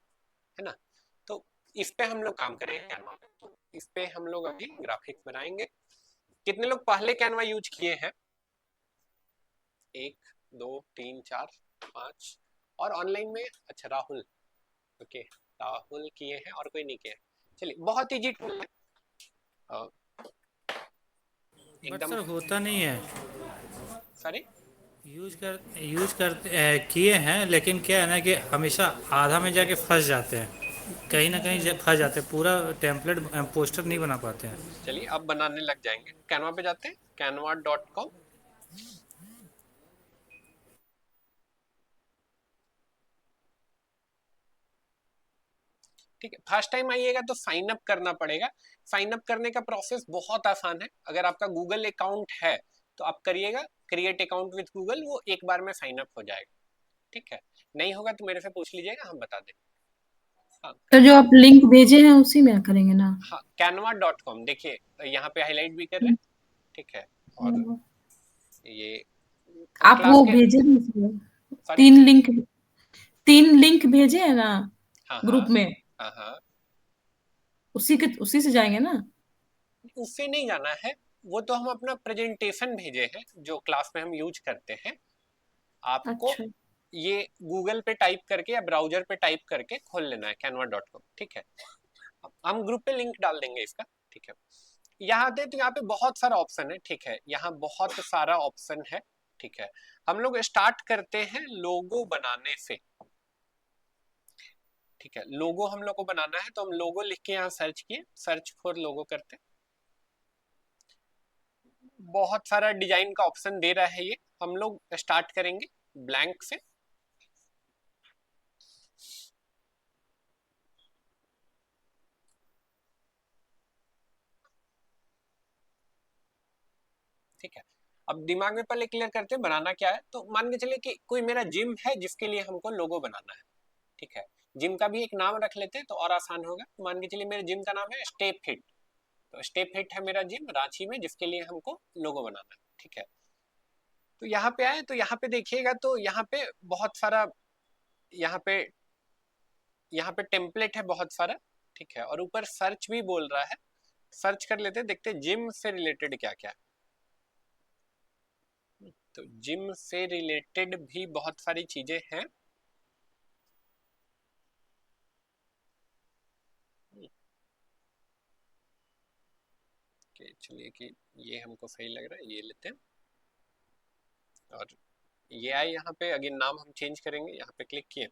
है ना। तो इस पे हम लोग काम करेंगे कैनवा पे, तो इस पे हम लोग अभी ग्राफिक्स बनाएंगे। कितने लोग पहले कैनवा यूज किए हैं? 1 2 3 4 5, और ऑनलाइन में? अच्छा राहुल, ओके, राहुल किए हैं और कोई नहीं किए। चलिए, बहुत इजी टूल है, बट एकदम। सर होता नहीं है। सॉरी? यूज कर किए हैं, लेकिन क्या है ना कि हमेशा आधा में जाके फंस जाते हैं, कहीं ना कहीं फंस जाते हैं, पूरा टेम्पलेट पोस्टर नहीं बना पाते हैं। चलिए अब बनाने लग जाएंगे। कैनवा पे जाते हैं, canva.com। ठीक है, फर्स्ट टाइम आइएगा तो साइन अप करना पड़ेगा। साइन अप करने का प्रोसेस बहुत आसान है, अगर आपका गूगल अकाउंट है तो आप करिएगा, क्रिएट अकाउंट विद गूगल, वो एक बार में साइन अप हो जाएगा। ठीक है, नहीं होगा तो मेरे से पूछ लीजिएगा, हम बता देंगे। हाँ, तो जो आप लिंक भेजे हैं उसी में करेंगे ना? हाँ, canva.com देखिए, यहाँ पे हाईलाइट भी कर रहे हैं। ठीक है, और ये आप क्लास वो के, भेजे नहीं थे? सॉरी? 3 लिंक, 3 लिंक भेजे हैं ना हाँ हाँ, ग्रुप में? हाँ हाँ, उसी से जाएंगे ना? उससे नहीं जाना है, वो तो हम अपना प्रेजेंटेशन भेजे हैं जो क्लास में हम यूज करते हैं। आपको अच्छा। ये गूगल पे टाइप करके या ब्राउजर पे टाइप करके खोल लेना है canva.com। ठीक है, हम ग्रुप पे लिंक डाल देंगे इसका। ठीक है, यहाँ आते तो यहाँ पे बहुत सारा ऑप्शन है। ठीक है, यहाँ बहुत सारा ऑप्शन है। ठीक है, हम लोग स्टार्ट करते हैं लोगो बनाने से। ठीक है, लोगो हम लोग को बनाना है तो हम लोगो लिख के यहाँ सर्च किए, सर्च फॉर लोगो करते, बहुत सारा डिजाइन का ऑप्शन दे रहा है ये। हम लोग स्टार्ट करेंगे ब्लैंक से ठीक है। अब दिमाग में पहले क्लियर करते हैं बनाना क्या है। तो मान के चलिए कि कोई मेरा जिम है जिसके लिए हमको लोगो बनाना है, ठीक है। जिम का भी एक नाम रख लेते हैं तो और आसान होगा। मान के चलिए मेरे जिम का नाम है स्टेप फिट। तो स्टेप फिट है मेरा जिम रांची में, जिसके लिए हमको लोगो बनाना है, ठीक है। तो यहाँ पे आए तो यहाँ पे देखिएगा तो यहाँ पे बहुत सारा, यहाँ पे टेम्पलेट है बहुत सारा, ठीक है। और ऊपर सर्च भी बोल रहा है। सर्च कर लेते हैं, देखते हैं जिम से रिलेटेड क्या क्या है। तो जिम से रिलेटेड भी बहुत सारी चीजें हैं। चलिए कि ये हमको सही लग रहा है, ये लेते हैं। और ये आए यहाँ पे, अगेन नाम हम चेंज करेंगे, यहाँ पे क्लिक किए।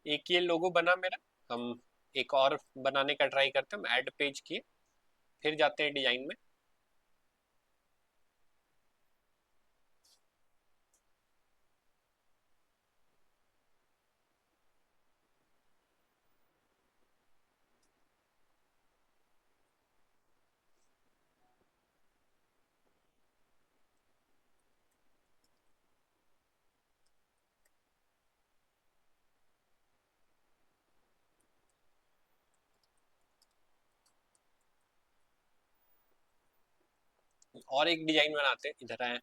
एक ये लोगो बना मेरा। हम एक और बनाने का ट्राई करते हैं। हम ऐड पेज किए, फिर जाते हैं डिजाइन में। और एक डिजाइन बनाते हैं, इधर आए।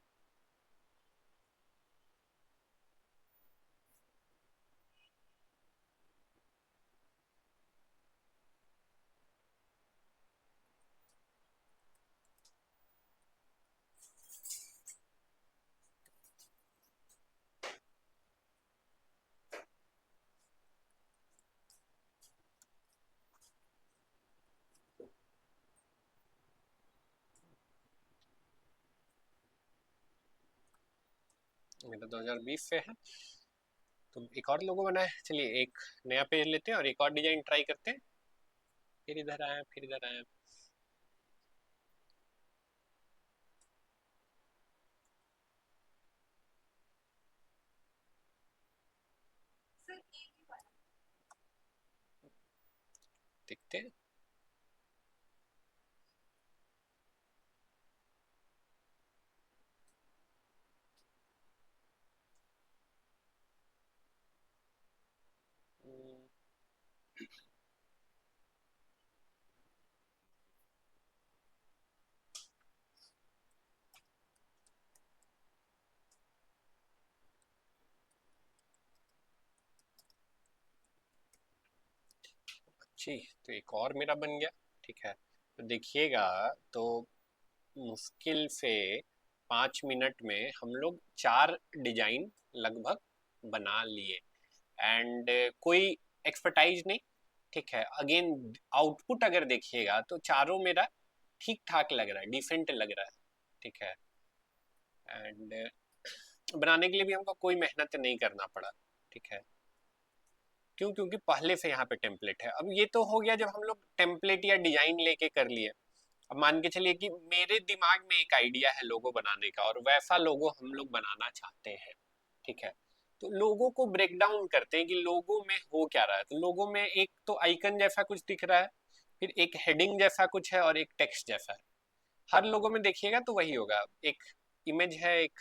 मेरा 2020 से है। तो एक और लोगो बनाए, चलिए एक नया पेज लेते हैं और एक और डिजाइन ट्राई करते हैं। फिर इधर आए, फिर इधर आए। देखते हैं। जी, तो एक और मेरा बन गया, ठीक है। तो देखिएगा तो मुश्किल से 5 मिनट में हम लोग 4 डिजाइन लगभग बना लिए। एंड कोई एक्सपर्टाइज नहीं, ठीक है। अगेन आउटपुट अगर देखिएगा तो चारों मेरा ठीक ठाक लग रहा है, डिसेंट लग रहा है, ठीक है। एंड बनाने के लिए भी हमको कोई मेहनत नहीं करना पड़ा, ठीक है। क्यों? क्योंकि पहले से यहाँ पे टेम्पलेट है। अब ये तो हो गया जब हम लोग टेम्पलेट या डिजाइन लेके कर लिए। अब मान के चलिए कि मेरे दिमाग में एक आइडिया है लोगो बनाने का, और वैसा लोगो हम लोग बनाना चाहते हैं, ठीक है। तो लोगो को ब्रेक डाउन करते हैं कि लोगो में हो क्या रहा है। तो लोगो में एक तो आइकन जैसा कुछ दिख रहा है, फिर एक हेडिंग जैसा कुछ है, और एक टेक्स्ट जैसा है। हर लोगो में देखिएगा तो वही होगा, एक इमेज है, एक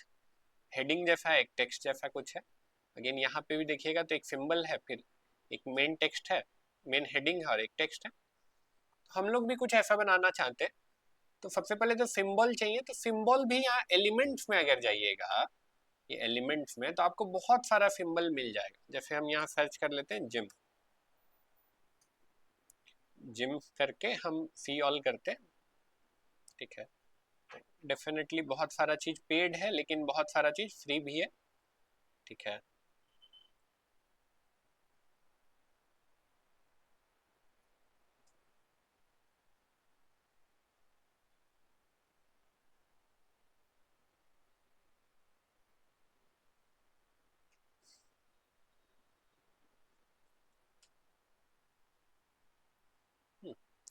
हेडिंग जैसा है, एक टेक्स्ट जैसा कुछ है। अगेन यहाँ पे भी देखिएगा तो एक सिंबल है, फिर एक मेन टेक्स्ट है, मेन हेडिंग है, और एक टेक्स्ट है। तो हम लोग भी कुछ ऐसा बनाना चाहते हैं। तो सबसे पहले तो सिंबल चाहिए। तो सिंबल भी यहाँ एलिमेंट्स में अगर जाइएगा, ये एलिमेंट्स में, तो आपको बहुत सारा सिंबल मिल जाएगा। जैसे हम यहाँ सर्च कर लेते हैं जिम, जिम करके हम सी ऑल करते हैं, ठीक है। डेफिनेटली बहुत सारा चीज पेड है, लेकिन बहुत सारा चीज फ्री भी है, ठीक है।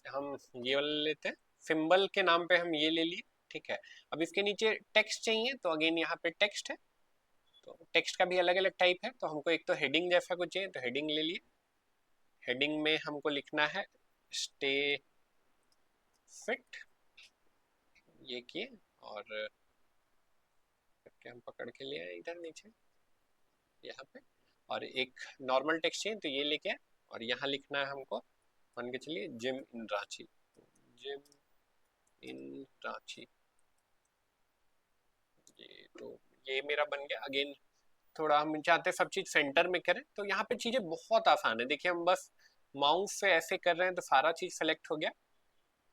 हम ये वाला लेते हैं, सिंबल के नाम पे हम ये ले लिए, ठीक है। अब इसके नीचे टेक्स्ट चाहिए, तो अगेन यहाँ पे टेक्स्ट है, तो टेक्स्ट का भी अलग अलग टाइप है, तो हमको एक तो हेडिंग जैसा कुछ चाहिए, तो हेडिंग ले लिए। हेडिंग में हमको लिखना है स्टे फिट, ये किए, और करके हम पकड़ के लिए आए इधर नीचे यहाँ पे, और एक नॉर्मल टेक्स्ट चाहिए, तो ये लेके आए, और यहाँ लिखना है हमको, मान के चलिए gym in Ranchi, gym in Ranchi, ये तो ये मेरा बन गया। अगेन थोड़ा हम चाहते हैं सब चीज सेंटर में करें, तो यहाँ पे चीजें बहुत आसान है, देखिए हम बस माउस से ऐसे कर रहे हैं तो सारा चीज सेलेक्ट हो गया।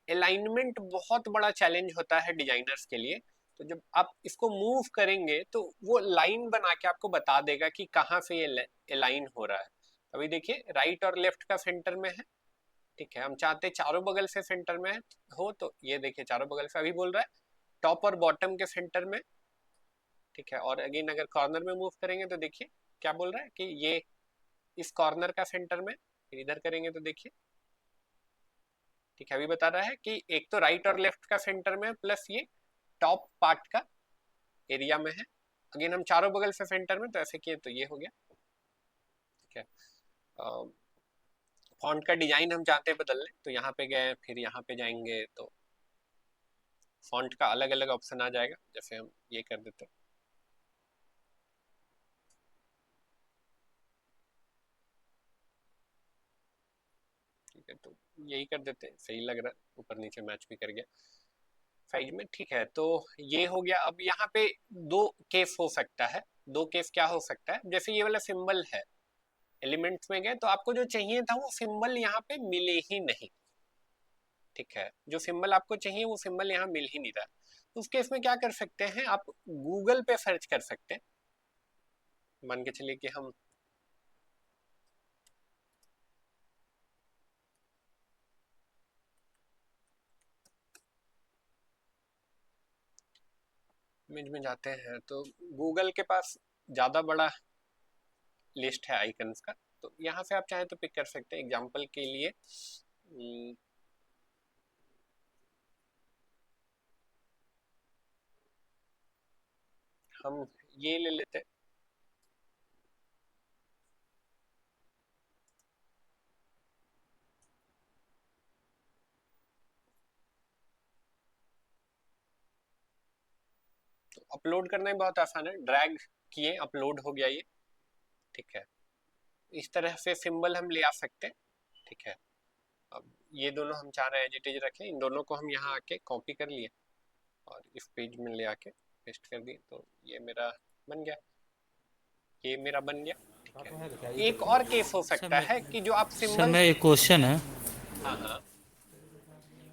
अलाइनमेंट बहुत बड़ा चैलेंज होता है डिजाइनर्स के लिए, तो जब आप इसको मूव करेंगे तो वो लाइन बना के आपको बता देगा कि कहाँ से ये अलाइन हो रहा है। अभी देखिए राइट और लेफ्ट का सेंटर में है, ठीक है, हम चाहते हैं चारों बगल से सेंटर में हो, तो ये देखिए चारों बगल से अभी बोल रहा है टॉप और बॉटम के सेंटर में, ठीक है। और अगेन अगर कॉर्नर में मूव करेंगे तो देखिए क्या बोल रहा है कि ये इस कॉर्नर का सेंटर में, फिर इधर करेंगे तो देखिए, ठीक है, अभी बता रहा है कि एक तो राइट और लेफ्ट का सेंटर में प्लस ये टॉप पार्ट का एरिया में है। अगेन हम चारों बगल से सेंटर में, तो ऐसे किए तो ये हो गया, ठीक है। फॉन्ट का डिजाइन हम चाहते हैं बदलने, तो यहाँ पे गए, फिर यहाँ पे जाएंगे तो फॉन्ट का अलग अलग ऑप्शन आ जाएगा, जैसे हम ये कर देते हैं, ठीक है, तो यही कर देते हैं, सही लग रहा है, ऊपर नीचे मैच भी कर गया साइज में, ठीक है। तो ये हो गया। अब यहाँ पे दो केस हो सकता है, दो केस क्या हो सकता है, जैसे ये वाला सिंबल है, एलिमेंट्स में गए तो आपको जो चाहिए था वो सिंबल यहाँ पे मिले ही नहीं, ठीक है, जो सिंबल आपको चाहिए वो सिंबल यहाँ मिल ही नहीं रहा, तो उस केस में क्या कर सकते हैं, आप गूगल पे सर्च कर सकते हैं। मान के चलिए कि हम इमेज में जाते हैं, तो गूगल के पास ज़्यादा बड़ा लिस्ट है आइकन्स का, तो यहाँ से आप चाहें तो पिक कर सकते हैं। एग्जाम्पल के लिए हम ये ले लेते हैं, तो अपलोड करना ही बहुत आसान है, ड्रैग किए अपलोड हो गया ये, ठीक है। इस तरह से सिंबल हम ले आ सकते हैं, ठीक है। अब ये दोनों हम चाह रहे हैं एज रखें, इन दोनों को हम यहाँ आके कॉपी कर लिए और इस पेज में ले आके पेस्ट कर दिए, तो ये मेरा बन गया, ये मेरा बन गया, ठीक है। एक और केस हो सकता है कि जो आप सर सिंबल, मैं एक क्वेश्चन है हाँ हाँ,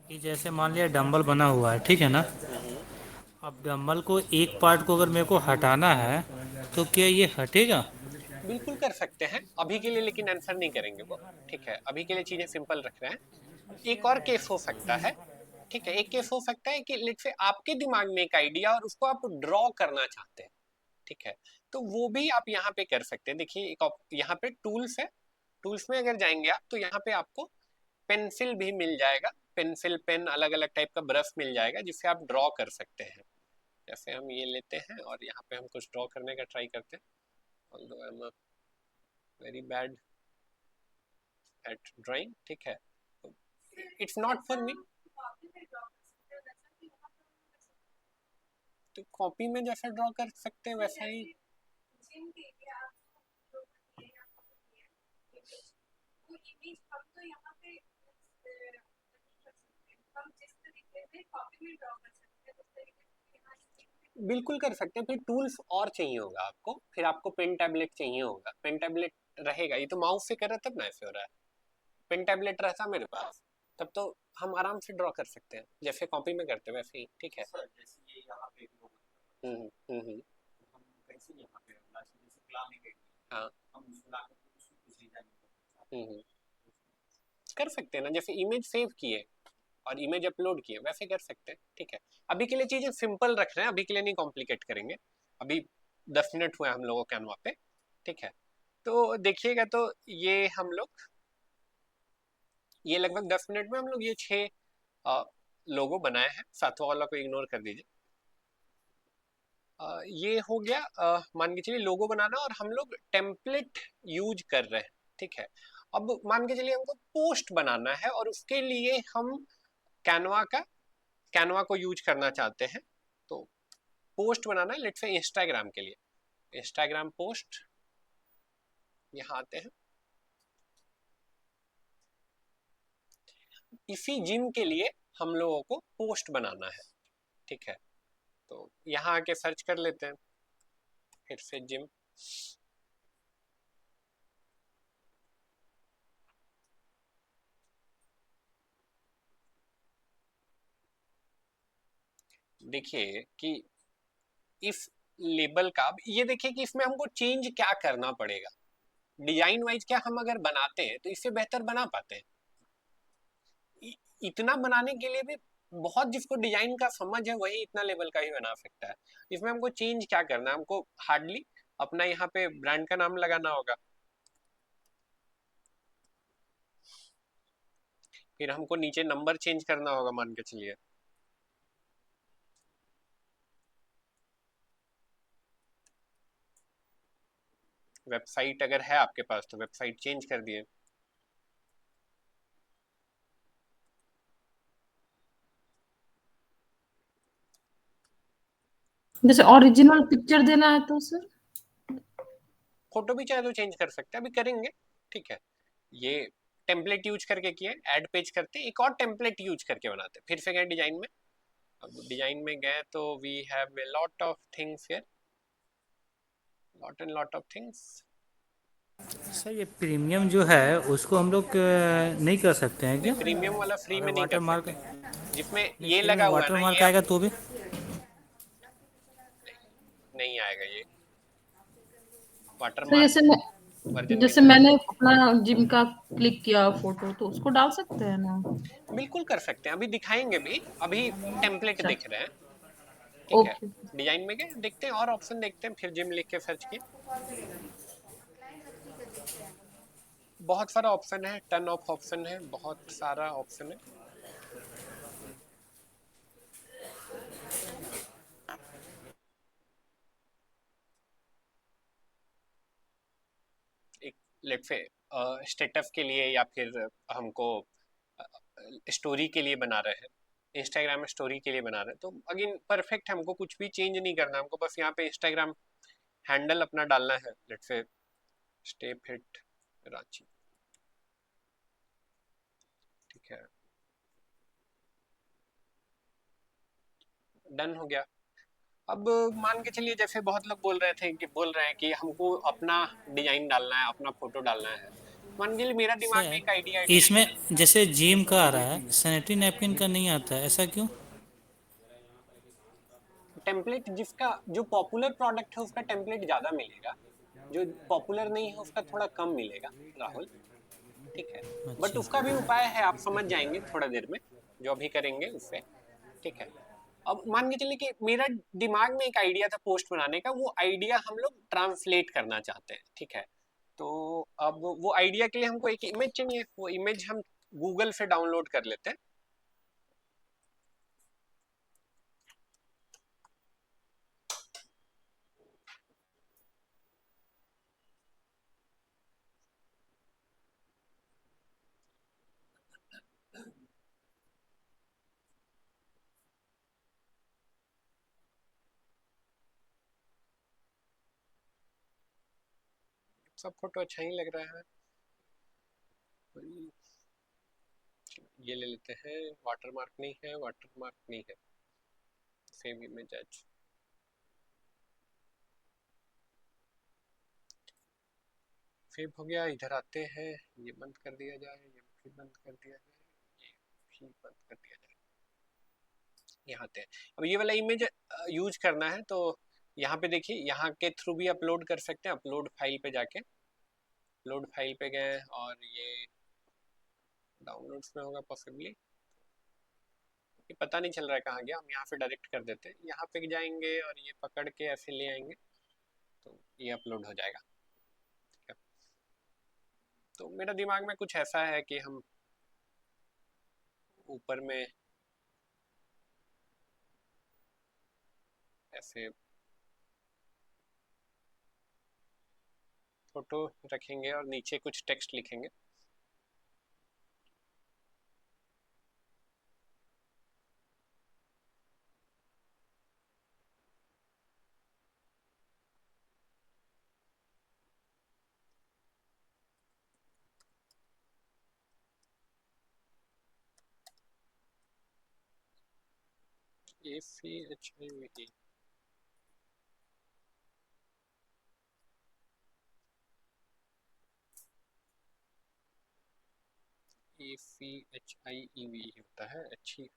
कि जैसे मान लिया डंबल बना हुआ है, ठीक है ना, हम्म, अब डंबल को एक पार्ट को अगर मेरे को हटाना है तो क्या ये हटेगा? बिल्कुल कर सकते हैं अभी के लिए, लेकिन आंसर नहीं करेंगे वो, ठीक है, अभी के लिए चीजें सिंपल रख रहे हैं। एक और केस हो सकता है, ठीक है, एक केस हो सकता है कि लेट से आपके दिमाग में एक आइडिया और उसको आप ड्रॉ करना चाहते हैं, ठीक है, तो वो भी आप यहाँ पे कर सकते हैं। देखिए एक यहाँ पे टूल्स है, टूल्स में अगर जाएंगे आप तो यहाँ पे आपको पेंसिल भी मिल जाएगा, पेंसिल पेन अलग अलग टाइप का ब्रश मिल जाएगा जिससे आप ड्रॉ कर सकते हैं। जैसे हम ये लेते हैं और यहाँ पे हम कुछ ड्रॉ करने का ट्राई करते हैं, although I am very bad at drawing, ठीक है, इट्स नॉट फॉर मी। तो कॉपी में जैसा ड्रॉ कर सकते हैं वैसा ही, बिल्कुल कर सकते हैं। फिर टूल्स और चाहिए होगा आपको, फिर आपको पेन टैबलेट चाहिए होगा, पेन टैबलेट रहेगा, ये तो माउस से कर रहा तब ना ऐसे हो रहा है, पेन टैबलेट रहता मेरे पास तब तो हम आराम से ड्रॉ कर सकते हैं जैसे कॉपी में करते हैं वैसे ही, ठीक है। हम्म। हाँ, हम्म, कर सकते हैं ना, जैसे इमेज सेव किए और इमेज अपलोड किए वैसे कर सकते हैं, ठीक है। अभी के लिए चीजें सिंपल रख रहे हैं, अभी के लिए नहीं कॉम्प्लिकेट करेंगे, अभी 10 मिनट हुए हम लोगों कैनवा पे, ठीक है। तो देखिएगा, तो ये हम लोग ये लगभग 10 मिनट में हम लोग ये 6 लोगो बनाए हैं, सातवां वाला को इग्नोर कर दीजिए। ये हो गया, मान के चलिए लोगो बनाना, और हम लोग टेम्पलेट यूज कर रहे हैं, ठीक है। अब मान के चलिए हमको पोस्ट बनाना है, और उसके लिए हम कैनवा को यूज करना चाहते हैं। तो पोस्ट बनाना है, लेट्स से इंस्टाग्राम के लिए, इंस्टाग्राम पोस्ट, यहाँ आते हैं। इसी जिम के लिए हम लोगों को पोस्ट बनाना है, ठीक है। तो यहाँ आके सर्च कर लेते हैं, फिर से जिम। देखिए कि इस लेबल का, अब ये देखिए कि इसमें हमको चेंज क्या करना पड़ेगा। डिजाइन वाइज क्या हम अगर बनाते हैं तो इससे बेहतर बना पाते हैं। इतना बनाने के लिए भी बहुत, जिसको डिजाइन का समझ है वही इतना लेवल का ही बना सकता है। इसमें हमको चेंज क्या करना है, हमको हार्डली अपना यहाँ पे ब्रांड का नाम लगाना होगा, फिर हमको नीचे नंबर चेंज करना होगा, मान के चलिए। वेबसाइट अगर है आपके पास तो वेबसाइट चेंज कर दिए। जैसे ओरिजिनल पिक्चर देना है तो सर? फोटो भी चाहे तो चेंज कर सकते हैं, अभी करेंगे, ठीक है। ये टेम्पलेट यूज करके किए, ऐड पेज करते, एक और टेम्पलेट यूज करके बनाते, फिर से गए डिजाइन में। अब डिजाइन में गए तो we have a lot of things here, lot and lot of things. Sir ये प्रीमियम जो है उसको हम लोग नहीं कर सकते हैं नहीं, क्या? प्रीमियम वाला फ्री अगर में नहीं कर वाटर मार्क, सकते, जिसमें नहीं ये फ्री में लगा हुआ है वाटर ना, ये मार्क आप आएगा तो भी? नहीं आएगा, ये वाटर तो मार्क जैसे मैं वर्जन में जैसे नहीं मैंने अपना जिम का क्लिक किया फोटो, तो उसको डाल सकते हैं ना? आएगा। बिल्कुल कर सकते हैं, अभी दिखाएंगे भी। अभी टेम्पलेट अच्छा, दिख रहे हैं, ठीक है। ओके। डिजाइन में गए, देखते हैं और ऑप्शन, देखते हैं, फिर जिम लिख के सर्च किए। बहुत सारा ऑप्शन है, टन ऑफ ऑप्शन है, बहुत सारा ऑप्शन है। एक लेट्स से स्टेटस के लिए, या फिर हमको स्टोरी के लिए बना रहे हैं, इंस्टाग्राम में स्टोरी के लिए बना रहे हैं, तो अगेन परफेक्ट, हमको कुछ भी चेंज नहीं करना, हमको बस यहाँ पे इंस्टाग्राम हैंडल अपना डालना है, let's say stay fit Ranchi, ठीक है, डन हो गया। अब मान के चलिए, जैसे बहुत लोग बोल रहे हैं कि हमको अपना डिजाइन डालना है, अपना फोटो डालना है। मान के लिए मेरा दिमाग में सर एक आइडिया है। इसमें जैसे जिम का आ रहा है, सैनिटरी नैपकिन का नहीं आता है, ऐसा क्यों? टेम्पलेट जिसका, जो पॉपुलर प्रोडक्ट है उसका टेम्पलेट ज्यादा मिलेगा, जो पॉपुलर नहीं है उसका थोड़ा कम मिलेगा, राहुल, ठीक है। बट अच्छा। उसका भी उपाय है, आप समझ जाएंगे थोड़ा देर में, जो अभी करेंगे उससे, ठीक है। अब मान के चलिए कि मेरा दिमाग में एक आइडिया था पोस्ट बनाने का, वो आइडिया हम लोग ट्रांसलेट करना चाहते हैं, ठीक है। तो अब वो आइडिया के लिए हमको एक इमेज चाहिए, वो इमेज हम गूगल से डाउनलोड कर लेते हैं। सब फोटो अच्छा ही लग रहा है, ये ले लेते हैं। वाटर मार्क नहीं है, वाटर मार्क नहीं है, सेम इमेज एज। सेव हो गया, इधर आते हैं, ये बंद कर दिया जाए, ये भी बंद कर दिया जाए, ये भी बंद कर दिया जाए। यहाँ आते हैं, अब ये वाला इमेज यूज करना है, तो यहाँ पे देखिए, यहाँ के थ्रू भी अपलोड कर सकते हैं, अपलोड फाइल पे जाके, अपलोड फाइल पे गए, और ये डाउनलोड्स में होगा पॉसिबली, ये पता नहीं चल रहा है कहाँ गया, हम यहाँ पे डायरेक्ट कर देते हैं, यहाँ पे जाएंगे और ये पकड़ के ऐसे ले आएंगे, तो ये अपलोड हो जाएगा, ठीक है। तो मेरा दिमाग में कुछ ऐसा है कि हम ऊपर में ऐसे फोटो रखेंगे और नीचे कुछ टेक्स्ट लिखेंगे। ACHIVE ACHIEVE होता है अच्छी।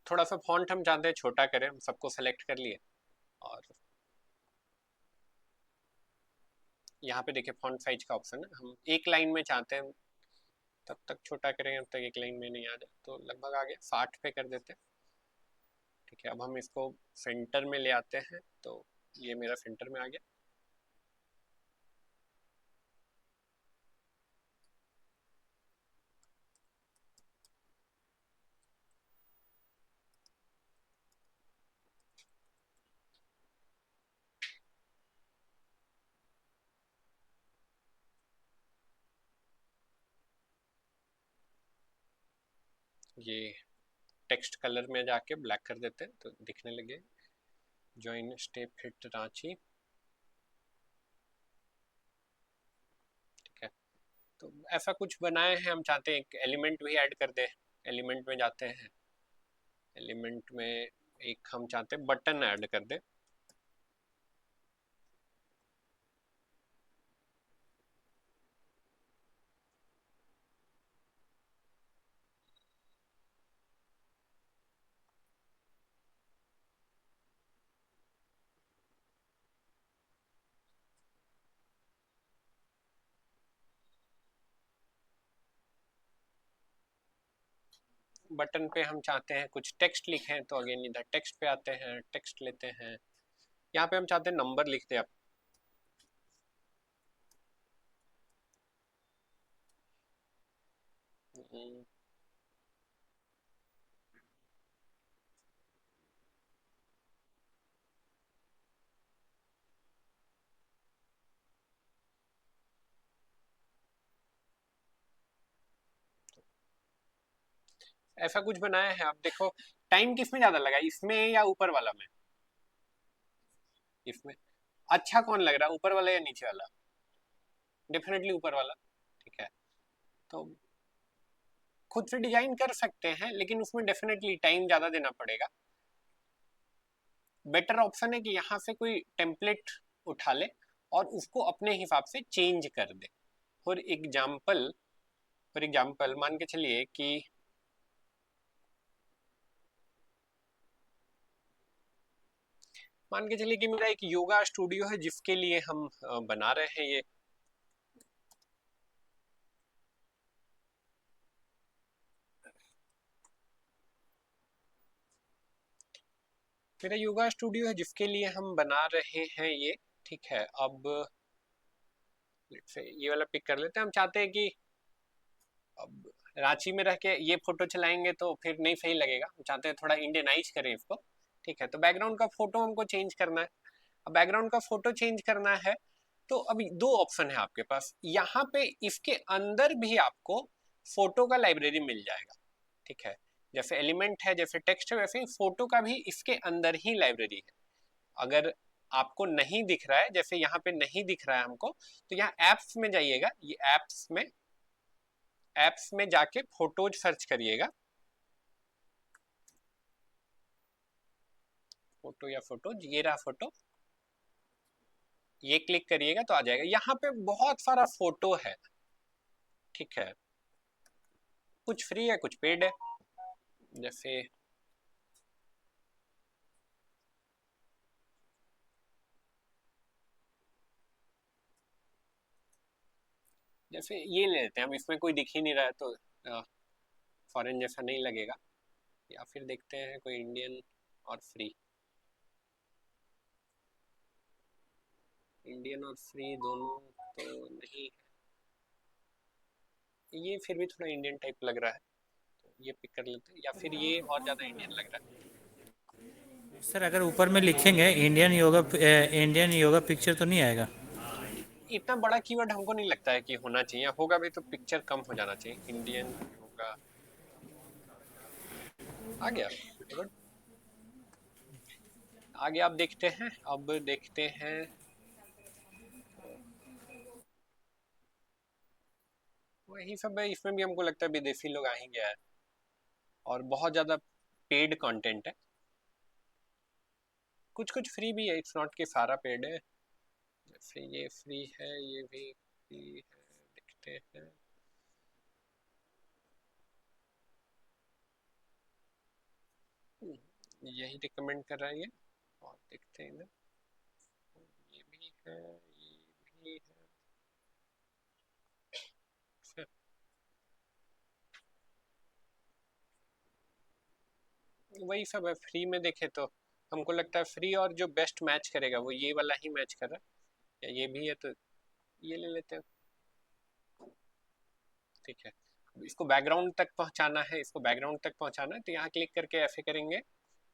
थोड़ा सा फॉन्ट हम चाहते हैं छोटा करें, हम सबको सेलेक्ट कर लिए और यहाँ पे देखिए फॉन्ट साइज का ऑप्शन है, हम एक लाइन में चाहते हैं तब तक छोटा करेंगे जब तक एक लाइन में नहीं आ जाए। तो लगभग आ गया, 60 पे कर देते हैं। ठीक है, अब हम इसको सेंटर में ले आते हैं, तो ये मेरा सेंटर में आ गया। ये टेक्स्ट कलर में जाके ब्लैक कर देते हैं तो दिखने लगे। Join step hit Ranchi. ठीक है, तो ऐसा कुछ बनाए हैं, हम चाहते हैं एक एलिमेंट भी ऐड कर दे। एलिमेंट में जाते हैं, एलिमेंट में एक हम चाहते हैं बटन ऐड कर दे। बटन पे हम चाहते हैं कुछ टेक्स्ट लिखें, तो अगेन इधर टेक्स्ट पे आते हैं, टेक्स्ट लेते हैं। यहाँ पे हम चाहते हैं नंबर लिख दे। आप ऐसा कुछ बनाया है। आप देखो टाइम किस में ज्यादा लगा, इसमें या ऊपर वाला में? इसमें। अच्छा कौन लग रहा है, ऊपर वाला या नीचे वाला? डेफिनेटली ऊपर वाला। ठीक है, तो खुद से डिजाइन कर सकते हैं लेकिन उसमें डेफिनेटली टाइम ज्यादा देना पड़ेगा। बेटर ऑप्शन है कि यहाँ से कोई टेम्पलेट उठा ले और उसको अपने हिसाब से चेंज कर दे। फॉर एग्जाम्पल मान के चलिए कि मेरा एक योगा स्टूडियो है जिसके लिए हम बना रहे हैं ये। मेरा योगा स्टूडियो है जिसके लिए हम बना रहे हैं ये। ठीक है, अब ये वाला पिक कर लेते हैं। हम चाहते हैं कि अब रांची में रह के ये फोटो चलाएंगे तो फिर नहीं सही लगेगा, हम चाहते हैं थोड़ा इंडियनाइज करें इसको। ठीक है, तो बैकग्राउंड का फोटो हमको चेंज करना है। अब बैकग्राउंड का फोटो चेंज करना है तो अभी दो ऑप्शन है आपके पास। यहाँ पे इसके अंदर भी आपको फोटो का लाइब्रेरी मिल जाएगा। ठीक है, जैसे एलिमेंट है, जैसे टेक्स्ट है, वैसे ही फोटो का भी इसके अंदर ही लाइब्रेरी है। अगर आपको नहीं दिख रहा है, जैसे यहाँ पे नहीं दिख रहा है हमको, तो यहाँ एप्स में जाइएगा। ये एप्स में जाके फोटोज सर्च करिएगा। फोटो या फोटोज, ये रहा फोटो, ये क्लिक करिएगा तो आ जाएगा। यहाँ पे बहुत सारा फोटो है। ठीक है, कुछ फ्री है कुछ पेड है। जैसे जैसे ये ले लेते हैं, अब इसमें कोई दिख ही नहीं रहा है तो फॉरेन जैसा नहीं लगेगा, या फिर देखते हैं कोई इंडियन और फ्री। इंडियन और फ्री दोनों तो नहीं है, ये फिर भी थोड़ा इंडियन टाइप लग रहा है, तो ये पिक कर लेते हैं, या फिर ये और ज़्यादा इंडियन लग रहा सर अगर ऊपर में लिखेंगे इंडियन योगा पिक्चर तो नहीं आएगा? है। इतना बड़ा कीवर्ड हमको नहीं लगता है कि होना चाहिए, होगा भी तो पिक्चर कम हो जाना चाहिए। इंडियन योगा आ गया, गुड। आगे आप देखते हैं, अब देखते हैं वही सब है। इसमें भी हमको लगता है विदेशी लोग आ ही गया है, और बहुत ज़्यादा पेड कंटेंट है, कुछ कुछ फ्री भी है, इट्स नॉट कि सारा पेड है। जैसे ये फ्री है, ये भी फ्री है, देखते हैं। यही रिकमेंड कर रहा है ये, और देखते हैं इधर, ये भी है, ये भी है। अच्छा, वही सब है फ्री में। देखे तो हमको लगता है फ्री और जो बेस्ट मैच करेगा वो ये वाला ही मैच कर रहा है, या ये भी है तो ये ले लेते हैं, ठीक है। अब इसको बैकग्राउंड तक पहुंचाना है, इसको बैकग्राउंड तक पहुंचाना है, तो यहाँ क्लिक करके ऐसे करेंगे,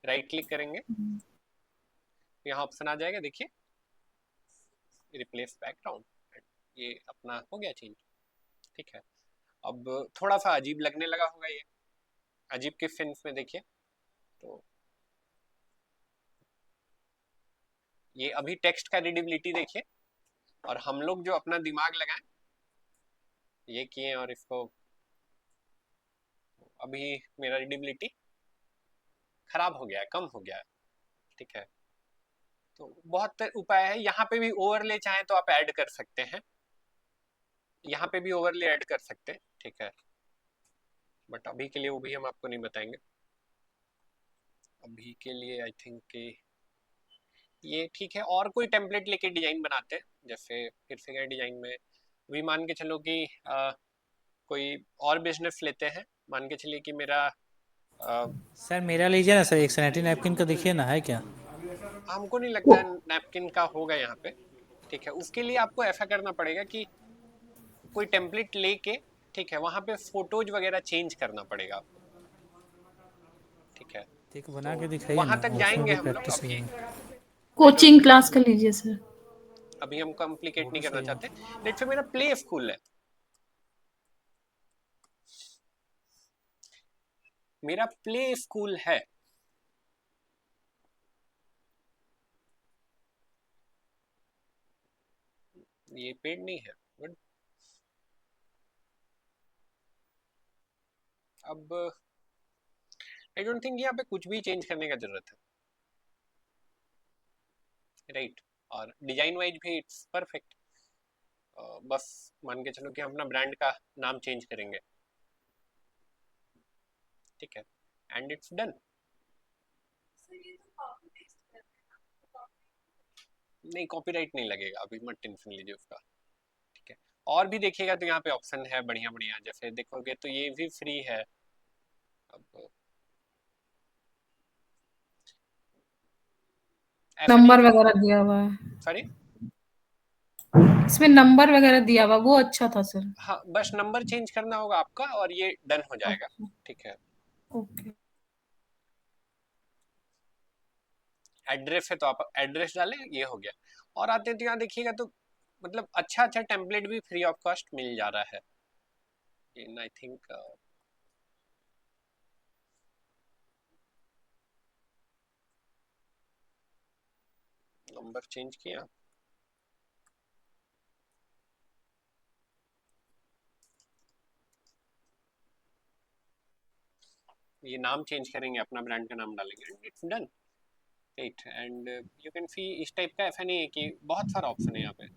राइट क्लिक करेंगे, तो यहाँ ऑप्शन आ जाएगा, देखिए रिप्लेस बैकग्राउंड, ये अपना हो गया चेंज, ठीक है। अब थोड़ा सा अजीब लगने लगा होगा ये, अजीब के सेंस में देखिए, तो ये अभी टेक्स्ट का रीडेबिलिटी देखिए, और हम लोग जो अपना दिमाग लगाएं ये किए, और इसको अभी मेरा रीडेबिलिटी खराब हो गया है, कम हो गया है, ठीक है। तो बहुत उपाय है, यहाँ पे भी ओवरले चाहें तो आप ऐड कर सकते हैं, यहाँ पे भी ओवरले ऐड कर सकते हैं, ठीक है, बट अभी के लिए वो भी हम आपको नहीं बताएंगे। अभी के लिए आई थिंक कि ये ठीक है। और कोई टेम्पलेट लेके डिजाइन बनाते हैं, जैसे फिर से गए डिजाइन में, अभी मान के चलो कि कोई और बिजनेस लेते हैं, मान के चलिए कि मेरा सर मेरा लीजिए ना सर, एक सैनिटरी नैपकिन का देखिए ना, है क्या? हमको नहीं लगता है नैपकिन का होगा यहाँ पे, ठीक है। उसके लिए आपको ऐसा करना पड़ेगा कि कोई टेम्पलेट लेके, ठीक है, वहां पे फोटोज वगैरह चेंज करना पड़ेगा आपको, ठीक है। ठीक, तो बना के दिखाइए वहां ना, तक उसमें जाएंगे भी हम लोग। प्रैक्टिस हो अभी जाएगी। कोचिंग क्लास का लीजिए सर। अभी हम कॉम्प्लिकेट वो नहीं भी करना सही है। चाहते। लेट्स से मेरा प्ले स्कूल है, मेरा प्ले स्कूल है, ये पेड नहीं है, गुड। अब आई डोंट थिंक यहाँ पे कुछ भी चेंज करने का जरूरत है, राइट। और डिजाइन वाइज भी इट्स परफेक्ट, बस मान के चलो कि हम अपना ब्रांड का नाम चेंज करेंगे, ठीक है, एंड इट्स डन। नहीं, कॉपीराइट नहीं लगेगा, अभी मत टेंशन लीजिए उसका, ठीक है। और भी देखिएगा तो यहाँ पे ऑप्शन है बढ़िया बढ़िया, जैसे देखोगे तो ये भी फ्री है। अब ऐसा नहीं नंबर कि, वगैरह दिया हुआ है, सॉरी, इसमें नंबर वगैरह दिया हुआ, वो अच्छा था सर। हाँ बस नंबर चेंज करना होगा आपका और ये डन हो जाएगा, अच्छा, ठीक है। ओके। एड्रेस है तो आप एड्रेस डालें, ये हो गया। और आते हैं तो यहाँ देखिएगा तो मतलब अच्छा अच्छा टेम्पलेट भी फ्री ऑफ कॉस्ट मिल जा रहा है, इन आई थिंक नंबर चेंज किया, ये नाम चेंज करेंगे, अपना ब्रांड का नाम डालेंगे, it's done, right. And you can see इस टाइप का, ऐसा नहीं है कि बहुत सारा ऑप्शन है यहाँ पे,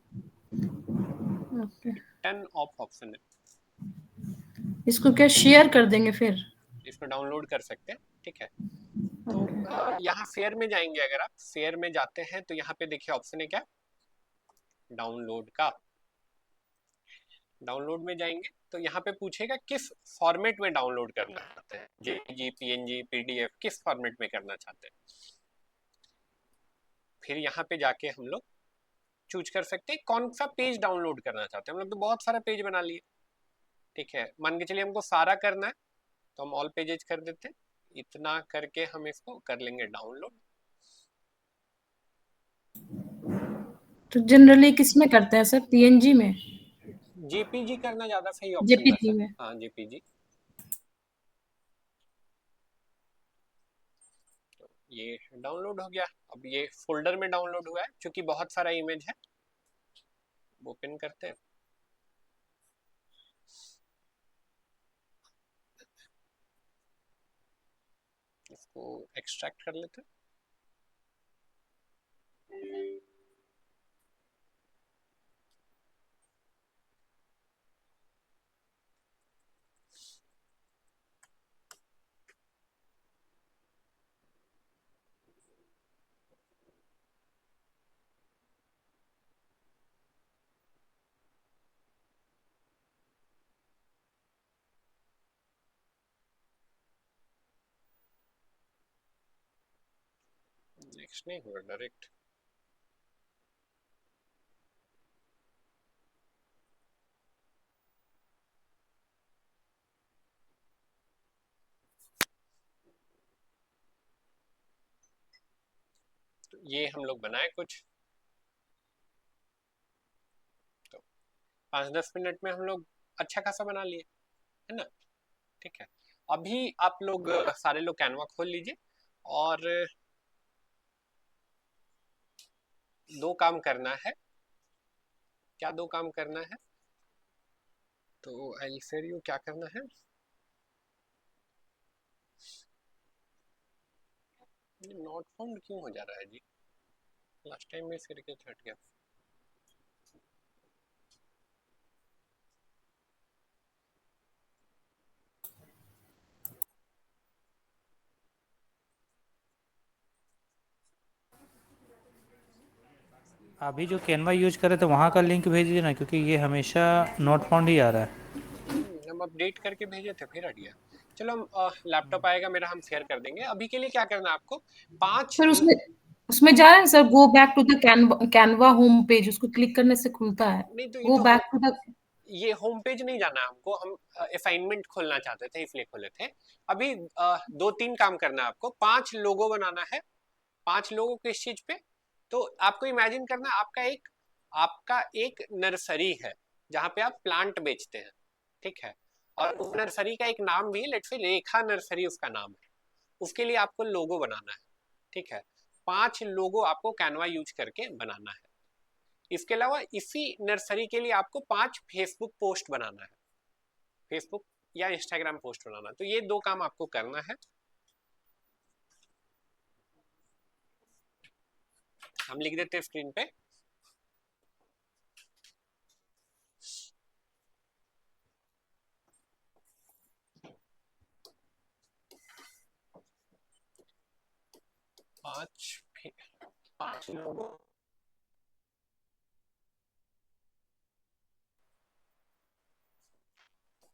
ओके, टन ऑफ ऑप्शन है। इसको क्या शेयर कर देंगे फिर? इसको डाउनलोड कर सकते हैं, ठीक है। तो ओके, यहाँ फेयर में जाएंगे, अगर आप फेयर में जाते हैं तो यहाँ पे देखिए ऑप्शन है क्या, डाउनलोड का, डाउनलोड में जाएंगे तो यहाँ पे पूछेगा किस फॉर्मेट में डाउनलोड करना चाहते हैं, जेपीजी, पीएनजी, पीडीएफ, किस फॉर्मेट में करना चाहते हैं। फिर यहाँ पे जाके हम लोग चूज कर सकते हैं कौन सा पेज डाउनलोड करना चाहते हैं। हम लोग तो बहुत सारा पेज बना लिए, ठीक है, मान के चलिए हमको सारा करना है तो हम ऑल पेजेस कर देते हैं। इतना करके हम इसको कर लेंगे डाउनलोड। तो जनरली किस में करते हैं सर, पीएनजी में? जेपीजी करना ज्यादा सही ऑप्शन रहता जेपीजी है। में। हाँ जेपीजी। ये डाउनलोड हो गया। अब ये फोल्डर में डाउनलोड हुआ है, क्योंकि बहुत सारा इमेज है। ओपन करते हैं। इसको एक्सट्रैक्ट कर लेते हैं। नेक्स्ट नहीं हुआ डायरेक्ट। तो ये हम लोग बनाए कुछ, तो 5-10 मिनट में हम लोग अच्छा खासा बना लिए, है ना। ठीक है, अभी आप लोग सारे लोग कैनवा खोल लीजिए और दो काम करना है। क्या दो काम करना है? तो आई शेयर यू क्या करना है। नॉट फाउंड क्यों हो जा रहा है जी? लास्ट टाइम में शेयर किया था, हट गया। अभी जो कैनवा यूज कर रहे थे वहाँ का लिंक भेज दीजिए ना, क्योंकि ये हमेशा नॉट फाउंड ही आ रहा है। हम अपडेट करके भेजे थे, फिर हट गया। चलो हम लैपटॉप आएगा मेरा, हम शेयर कर देंगे। अभी के लिए क्या करना है आपको, 5। सर उसमें उसमें जा रहे हैं sir, go back to the Canva home page, उसको क्लिक करने से खुलता है। नहीं तो गो बैक टू द, ये होम पेज नहीं जाना है हमको, हम असाइनमेंट खोलना चाहते थे इसलिए खोले थे। अभी 2-3 काम करना है आपको। 5 लोगो बनाना है। 5 लोगो किस चीज पे? तो आपको इमेजिन करना आपका एक नर्सरी है जहाँ पे आप प्लांट बेचते हैं, ठीक है। और उस नर्सरी का एक नाम भी है, लेट्स से रेखा नर्सरी उसका नाम है। उसके लिए आपको लोगो बनाना है, ठीक है। 5 लोगो आपको कैनवा यूज करके बनाना है। इसके अलावा इसी नर्सरी के लिए आपको 5 फेसबुक पोस्ट बनाना है, फेसबुक या इंस्टाग्राम पोस्ट बनाना है। तो ये 2 काम आपको करना है। हम लिख देते हैं स्क्रीन पे। पांच लोगों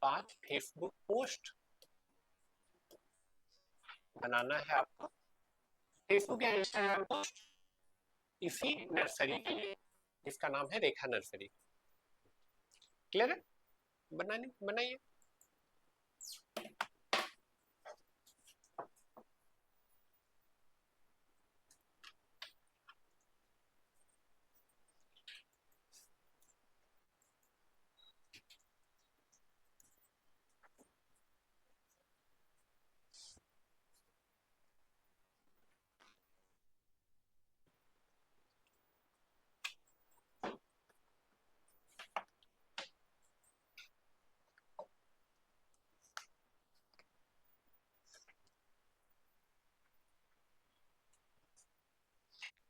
5 फेसबुक पोस्ट बनाना है आपको, फेसबुक या इंस्टाग्राम पोस्ट इसी नर्सरी के लिए, जिसका नाम है रेखा नर्सरी। क्लियर है? बनाइए।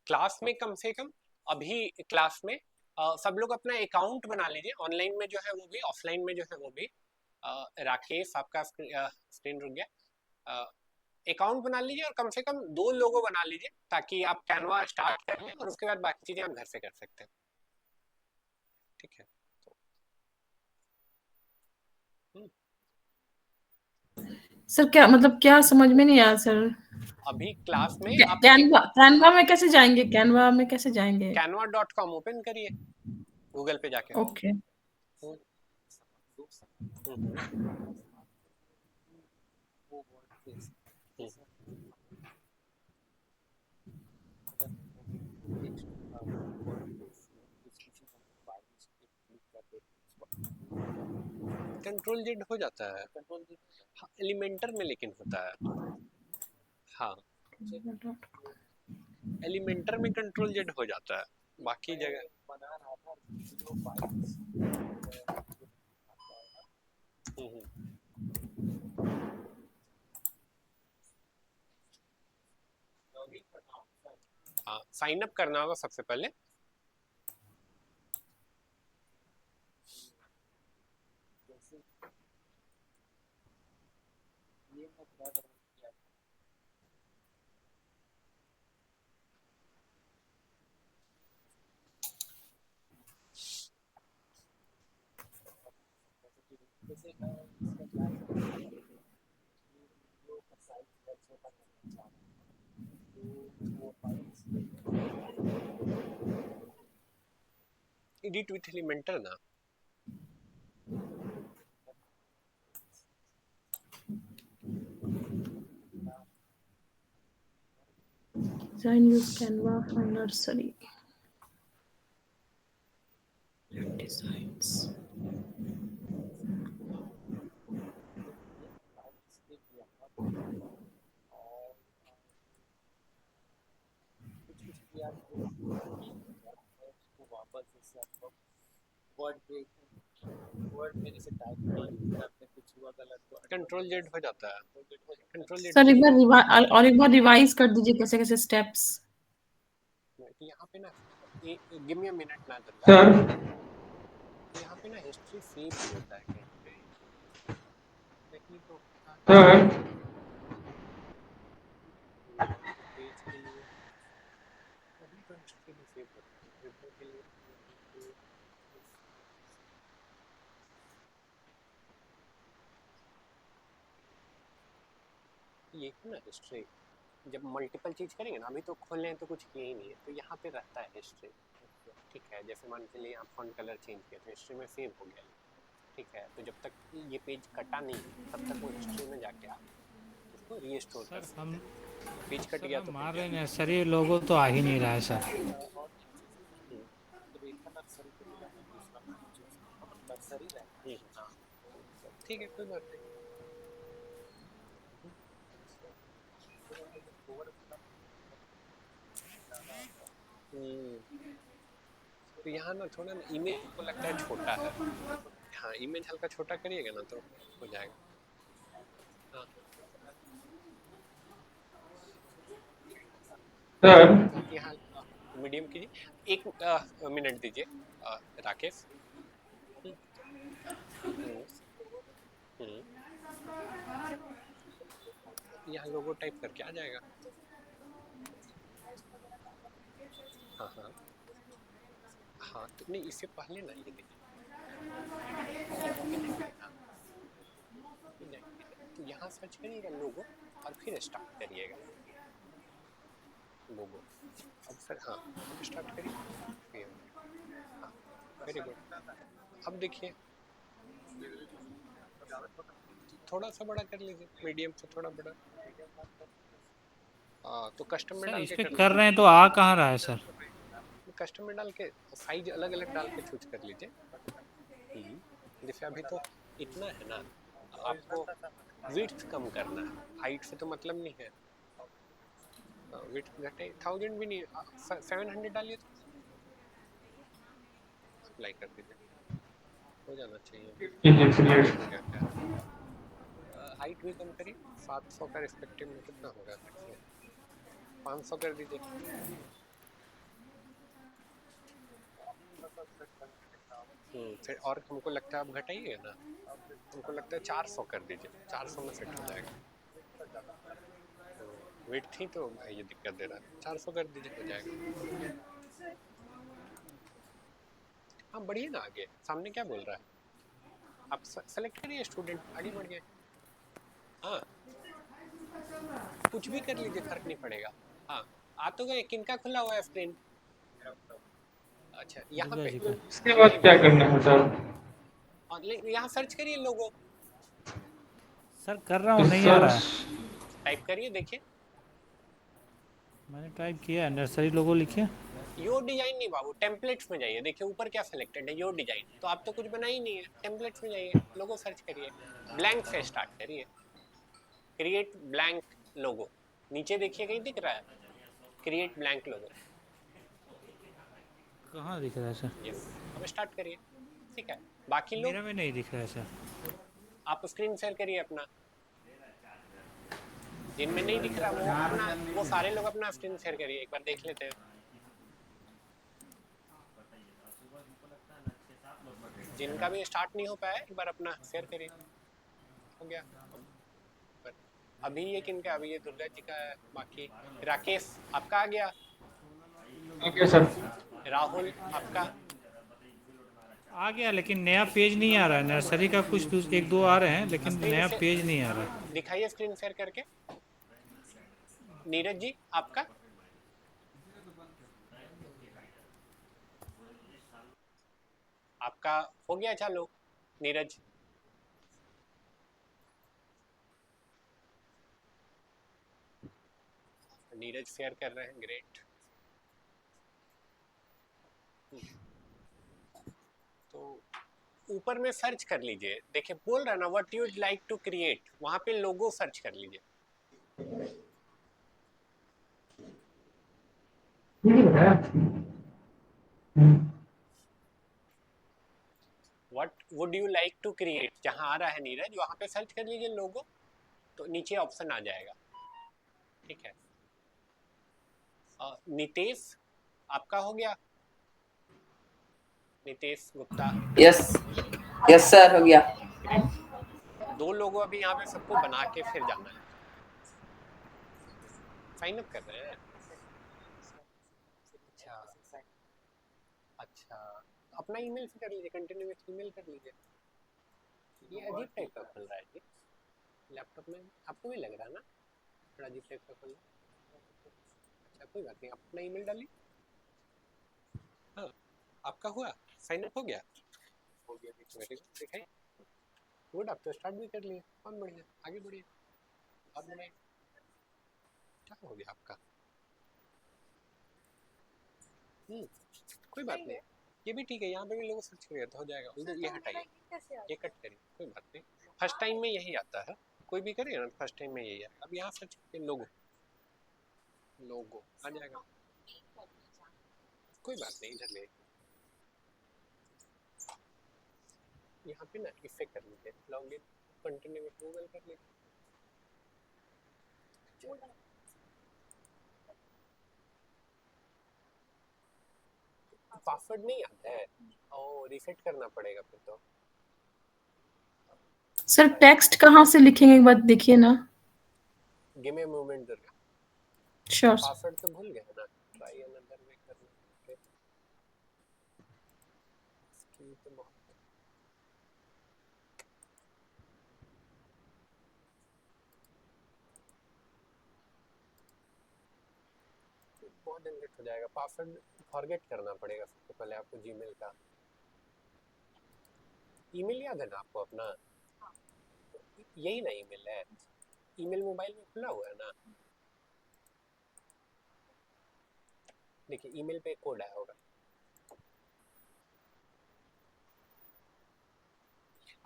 क्लास में कम से कम अभी क्लास में सब लोग अपना अकाउंट बना लीजिए। ऑनलाइन में जो है वो भी, ऑफलाइन में जो है वो भी। राकेश आपका स्क्रीन रुक गया। अकाउंट बना लीजिए और कम से कम 2 लोगो बना लीजिए, ताकि आप कैनवा स्टार्ट कर लें और उसके बाद बाकी चीजें आप घर से कर सकते हैं, ठीक है। सर क्या मतलब क्या समझ में नहीं आया सर। अभी क्लास में आप कैनवा में कैसे जाएंगे? कैनवा में कैसे जाएंगे? canva.com ओपन करिए गूगल पे जाके। ओके। हम्म, हम्म, कंट्रोल जेड हो जाता है। हाँ, एलिमेंटर में लेकिन होता है। हाँ, एलिमेंटर में कंट्रोल जेड हो जाता है, बाकी जगह हाँ, साइन अप करना होगा सबसे पहले। एडिट विथ एलिमेंटर ना। Design use Canva for nursery. Designs. Control Z हो जाता है। कंट्रोल जेड सर एक बार रिवाइज कर दीजिए कैसे कैसे स्टेप्स। यहाँ पे ना गिव मी अ मिनट ना सर यहाँ पे ना हिस्ट्री सेव नहीं होता है कहीं पे। देखिए तो सर पेज के लिए अभी तो हिस्ट्री में सेव होता है रिव्यू के लिए। ये है ना हिस्ट्री, जब मल्टीपल चीज करेंगे ना, अभी तो खोले हैं तो कुछ किए ही नहीं है, तो यहाँ पे रहता है हिस्ट्री। ठीक है, जैसे मान के लिए आप फॉन्ट कलर चेंज किया तो हिस्ट्री में सेव हो गया। ठीक है, तो जब तक ये पेज कटा नहीं तब तक वो हिस्ट्री में जाके आप उसको रीस्टोर कर सर सकते हम हैं। पेज कट सर गया हम तो मार कट रहे गया। नर्सरी लोगो तो आ ही नहीं रहा है सर। हाँ, ठीक है, कोई बात नहीं। तो यहाँ ना थोड़ा ना इमेज को लगता है छोटा है। हाँ, इमेज हल्का छोटा करिएगा ना तो हो जाएगा। हाँ, सर यहाँ मीडियम कीजिए। एक मिनट दीजिए राकेश। हम्म, हम्म, यहाँ लोगो टाइप करके आ जाएगा। हाँ हाँ हाँ, तो नहीं, इससे पहले ना ये देखिए, यहाँ पे जाएंगे ना, यहाँ पे जाएंगे ना, तो यहाँ सर्च करिएगा लोगो और फिर स्टार्ट करिएगा लोगो। अब सर हाँ, अब स्टार्ट करिए। ये हो गया। हाँ, वेरी गुड। अब देखिए थोड़ा सा बड़ा कर लीजिए, मीडियम से थोड़ा बड़ा। हाँ, तो कस्टम में सर डाल इस के पे कर कर लीजिए। रहे हैं तो आ कहाँ रहा है सर? कस्टम में डाल के साइज अलग अलग डाल के चूज कर लीजिए। जैसे अभी तो इतना है ना, आपको विड्थ कम करना है, हाइट से तो मतलब नहीं है। विड्थ घटे 1000 भी नहीं, 700 डालिए तो अप्लाई कर दीजिए, हो जाना चाहिए। हो गया क्या? हाइट भी कम करिए, 700 का रिस्पेक्टिव में कितना होगा देखिए, 500 कर दीजिए। फिर और हमको लगता है आप घटाइएगा ना, हमको लगता है 400 कर दीजिए, 400 में फिट हो जाएगा। वेट थी तो ये दिक्कत दे रहा है, 400 कर दीजिए, हो जाएगा। हाँ, बढ़िए ना, आगे सामने क्या बोल रहा है? आप सेलेक्ट करिए स्टूडेंट, आगे बढ़िए। हाँ, कुछ भी कर लीजिए, फर्क नहीं पड़ेगा। हाँ, आ तो गए। किनका खुला हुआ है स्क्रीन? अच्छा, यहाँ दुर्गा पे जी का। इसके बाद क्या करना है सर? ऑनलाइन यहाँ सर्च करिए लोगो, सर कर रहा हूँ, नहीं आ रहा है। टाइप करिए, देखिए। मैंने टाइप किया है, नर्सरी लोगो लिखे। योर डिजाइन नहीं बाबू, टेम्पलेट्स में जाइए, देखिए ऊपर क्या सिलेक्टेड है, योर डिजाइन। तो आप तो कुछ बना ही नहीं है, टेम्पलेट्स में जाइए, लोगो सर्च करिए, ब्लैंक से स्टार्ट करिए, क्रिएट ब्लैंक लोगो। नीचे देखिए कहीं दिख रहा है क्रिएट ब्लैंक लोगो? कहाँ दिख रहा है सर? यस, अब स्टार्ट करिए। ठीक है, बाकी लोग मेरा में नहीं दिख रहा है सर। आप स्क्रीन शेयर करिए अपना, जिनमें नहीं दिख रहा वो अपना, वो सारे लोग अपना स्क्रीन शेयर करिए, एक बार देख लेते हैं। जिनका भी स्टार्ट नहीं हो पाया एक बार अपना शेयर करिए। हो गया। अभी ये किनका? अभी ये दुर्गा जी का है। बाकी राकेश आपका आ गया, ओके सर। राहुल आपका आ गया, लेकिन नया पेज नहीं आ रहा है। नर्सरी का कुछ एक दो आ रहे हैं, लेकिन स्क्रीन नया से पेज नहीं आ रहा है। दिखाइए स्क्रीन शेयर करके। नीरज जी आपका आपका हो गया चालू? नीरज नीरज शेयर कर रहे हैं, ग्रेट। तो ऊपर में सर्च कर लीजिए, देखिए बोल रहा है ना what you like to create, वहां पे लोगो सर्च कर लीजिए। What would you like to create, जहां आ रहा है नीरज वहां पे सर्च कर लीजिए लोगो, तो नीचे ऑप्शन आ जाएगा। ठीक है, नितेश आपका हो गया? Nitesh Gupta. Yes yes sir, हो गया। दो लोगों अभी यहाँ पे सबको बना के फिर जाना है। साइन अप कर रहे हैं? अच्छा अच्छा, अपना ईमेल से कर लीजिए, कंटिन्यू विथ ईमेल कर लीजिए। ये अजीब टाइप का खुल रहा है जी लैपटॉप में, आपको भी लग रहा है ना थोड़ा अजीब टाइप का खुल रहा है? अच्छा कोई बात नहीं, अपना ईमेल डालिए। हाँ, आपका हुआ, साइन अप हो गया? हो गया, वेरी गुड, दिखाइए। गुड, आप तो स्टार्ट भी कर लिए, बहुत बढ़िया, आगे बढ़िए और बनाइए। क्या हो गया आपका? कोई बात नहीं, ये भी ठीक है, यहाँ पे भी लोग सर्च करिए तो हो जाएगा। उधर ये हटाइए, ये कट करिए, कोई बात नहीं, फर्स्ट टाइम में यही आता है, कोई भी करिए ना फर्स्ट टाइम में यही है। अब यहाँ सर्च करिए लोगो, लोगो आ जाएगा, कोई बात नहीं। इधर ले, यहाँ पे ना इफे कर लीजिए, लॉगिन कंटिन्यू विथ गूगल कर लीजिए। पासवर्ड नहीं आता है, ओ रीसेट करना पड़ेगा फिर तो। सर टेक्स्ट कहाँ से लिखेंगे एक बार देखिए ना। Give me a moment Durga, sure. Password तो भूल गए ना, ट्राई अनदर वे करना। ओके, इसकी तो बहुत जनरेट हो जाएगा। पासवर्ड फॉरगेट करना पड़ेगा सबसे पहले आपको जीमेल का। ईमेल याद है ना आपको अपना? यही ना ईमेल है, ईमेल मोबाइल में खुला हुआ है ना, देखिए ईमेल पे कोड आया होगा।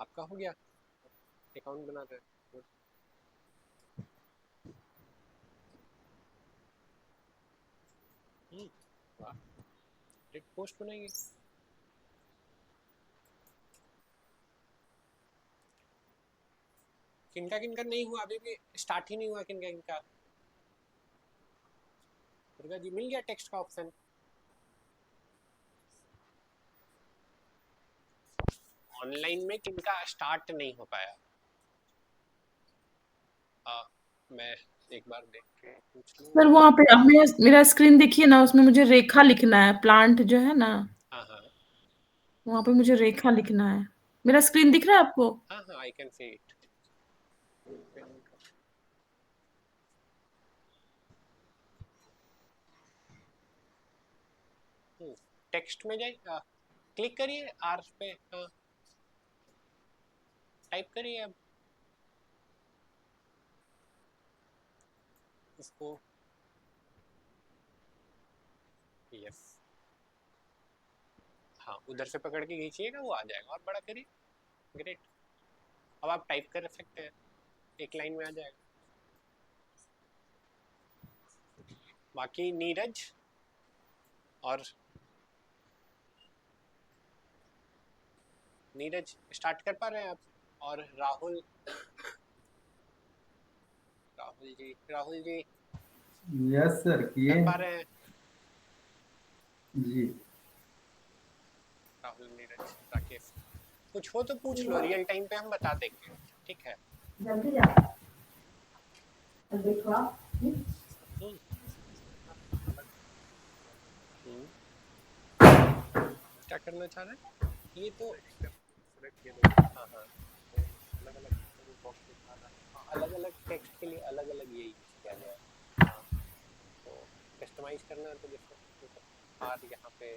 आपका हो गया, अकाउंट बना रहे हैं। वाह, एक पोस्ट बनाएंगे। किनका किनका नहीं हुआ, अभी भी स्टार्ट ही नहीं हुआ किनका किनका। दुर्गा जी मिल गया टेक्स्ट का ऑप्शन? ऑनलाइन में किनका स्टार्ट नहीं हो पाया? मैं एक बार देख के पूछ लूं। सर वहाँ पे अब मेरा स्क्रीन देखिए ना, उसमें मुझे रेखा लिखना है, प्लांट जो है ना हाँ हाँ, वहाँ पे मुझे रेखा लिखना है। मेरा स्क्रीन दिख रहा है आपको? हाँ हाँ, I can see it. Text में जाइए, क्लिक करिए आर पे, टाइप करिए अब इसको, यस, हाँ उधर से पकड़ के खींचिएगा वो आ जाएगा, और बड़ा करिए, ग्रेट। अब आप टाइप कर सकते हैं, एक लाइन में आ जाएगा। बाकी नीरज और नीरज स्टार्ट कर पा रहे हैं आप, और राहुल, राहुल जी यस सर, किए कर पा रहे हैं? जी। राहुल, नीरज, राकेश, कुछ हो तो पूछ लो, रियल टाइम पे हम बता देंगे, ठीक है? जल्दी जाओ, देखो आप। क्या करना चाह रहे हैं? ये तो हाँ हाँ, अलग अलग बॉक्स दिखा रहा है, अलग अलग टेक्स्ट के लिए अलग अलग यही किया गया है। हाँ, तो कस्टमाइज करना है तो जैसे और यहाँ पे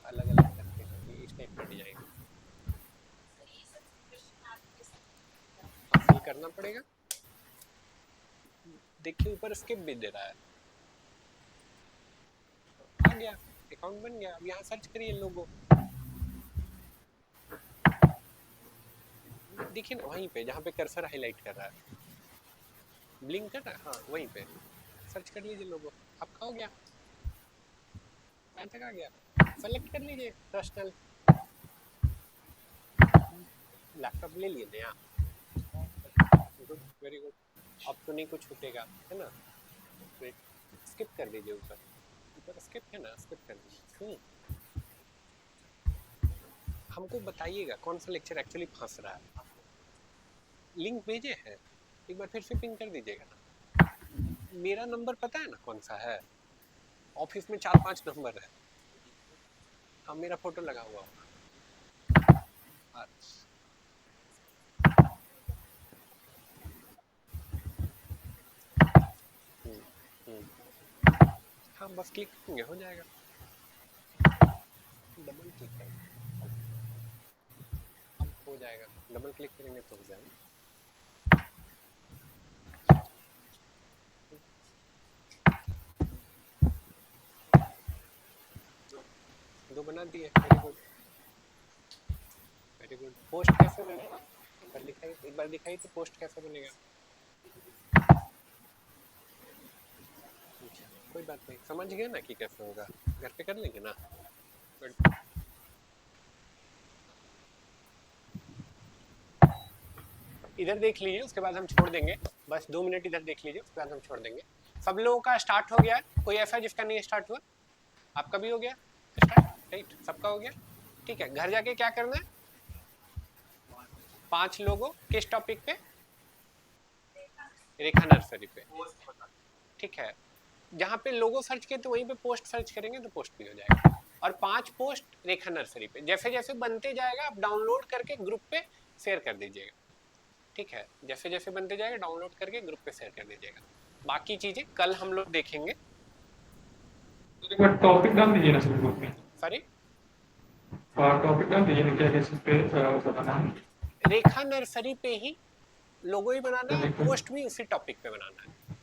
अलग अलग करके इस टाइप का डिजाइन फिल करना पड़ेगा। देखिए ऊपर स्किप भी दे रहा है, आ गया, अकाउंट बन गया। अब यहाँ सर्च करिए लोगो, देखिए ना वहीं पे जहाँ पे कर्सर हाईलाइट कर रहा है, ब्लिंक कर रहा है, हाँ वहीं पे सर्च कर लीजिए लोगो, आपका हो गया, कहाँ तक आ गया, सेलेक्ट कर लीजिए पर्सनल, लैपटॉप ले लिए नया, गुड, वेरी गुड। अब तो नहीं कुछ छूटेगा, है ना? स्किप कर दीजिए, ऊपर ऊपर स्किप है ना, स्किप कर दीजिए। हमको बताइएगा कौन सा लेक्चर एक्चुअली फंस रहा है, लिंक भेजे हैं, एक बार फिर से पिन कर दीजिएगा ना। मेरा नंबर पता है ना कौन सा है, ऑफिस में 4-5 नंबर है, हाँ मेरा फोटो लगा हुआ होगा। हाँ बस क्लिक करेंगे हो जाएगा, डबल क्लिक करेंगे अब हो जाएगा, डबल क्लिक करेंगे तो हो जाएगा। दो बना दिए, very good very good. Post कैसे बनेगा, एक बार दिखाइए तो पोस्ट कैसे बनेगा। कोई बात नहीं, समझ गए ना कि कैसे होगा, घर पे कर लेंगे ना। इधर देख लीजिए, उसके बाद हम छोड़ देंगे, बस 2 मिनट इधर देख लीजिए, उसके बाद हम छोड़ देंगे। सब लोगों का स्टार्ट हो गया, कोई ऐसा है जिसका नहीं स्टार्ट हुआ? आपका भी हो गया स्टार्ट, राइट, सबका हो गया, ठीक है। घर जाके क्या करना है, 5 लोगों किस टॉपिक पे, रेखा नर्सरी पे, ठीक है। जहाँ पे लोगो सर्च किए तो वहीं पे पोस्ट सर्च करेंगे तो पोस्ट भी हो जाएगा, और 5 पोस्ट रेखा नर्सरी पे, जैसे जैसे बनते जाएगा आप डाउनलोड करके ग्रुप पे शेयर कर दीजिएगा, ठीक है। जैसे जैसे बनते जाएगा डाउनलोड करके ग्रुप पे शेयर कर दीजिएगा, बाकी चीजें कल हम लोग देखेंगे। टॉपिक डाल दीजिए ना सर ग्रुप में, सॉरी टॉपिक डाल दीजिए ना, क्या किस पे बताना है। रेखा नर्सरी पे ही लोगो ही बनाना है, पोस्ट भी उसी टॉपिक पे बनाना है,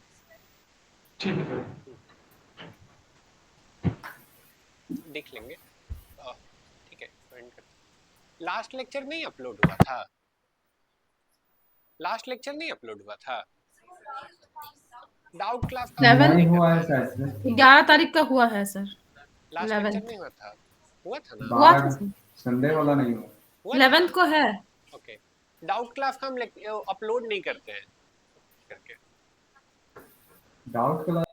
ठीक है सर। देख लेंगे, ठीक है। लास्ट लेक्चर नहीं अपलोड हुआ था, लास्ट लेक्चर नहीं अपलोड हुआ था, डाउट क्लास का नहीं हुआ है सर, 11 तारीख का हुआ है सर, लास्ट लेक्चर नहीं हुआ था, हुआ था ना, हुआ था संडे वाला नहीं हुआ, 11th को है। ओके, डाउट क्लास का हम अपलोड नहीं करते हैं करके, डाउट क्लास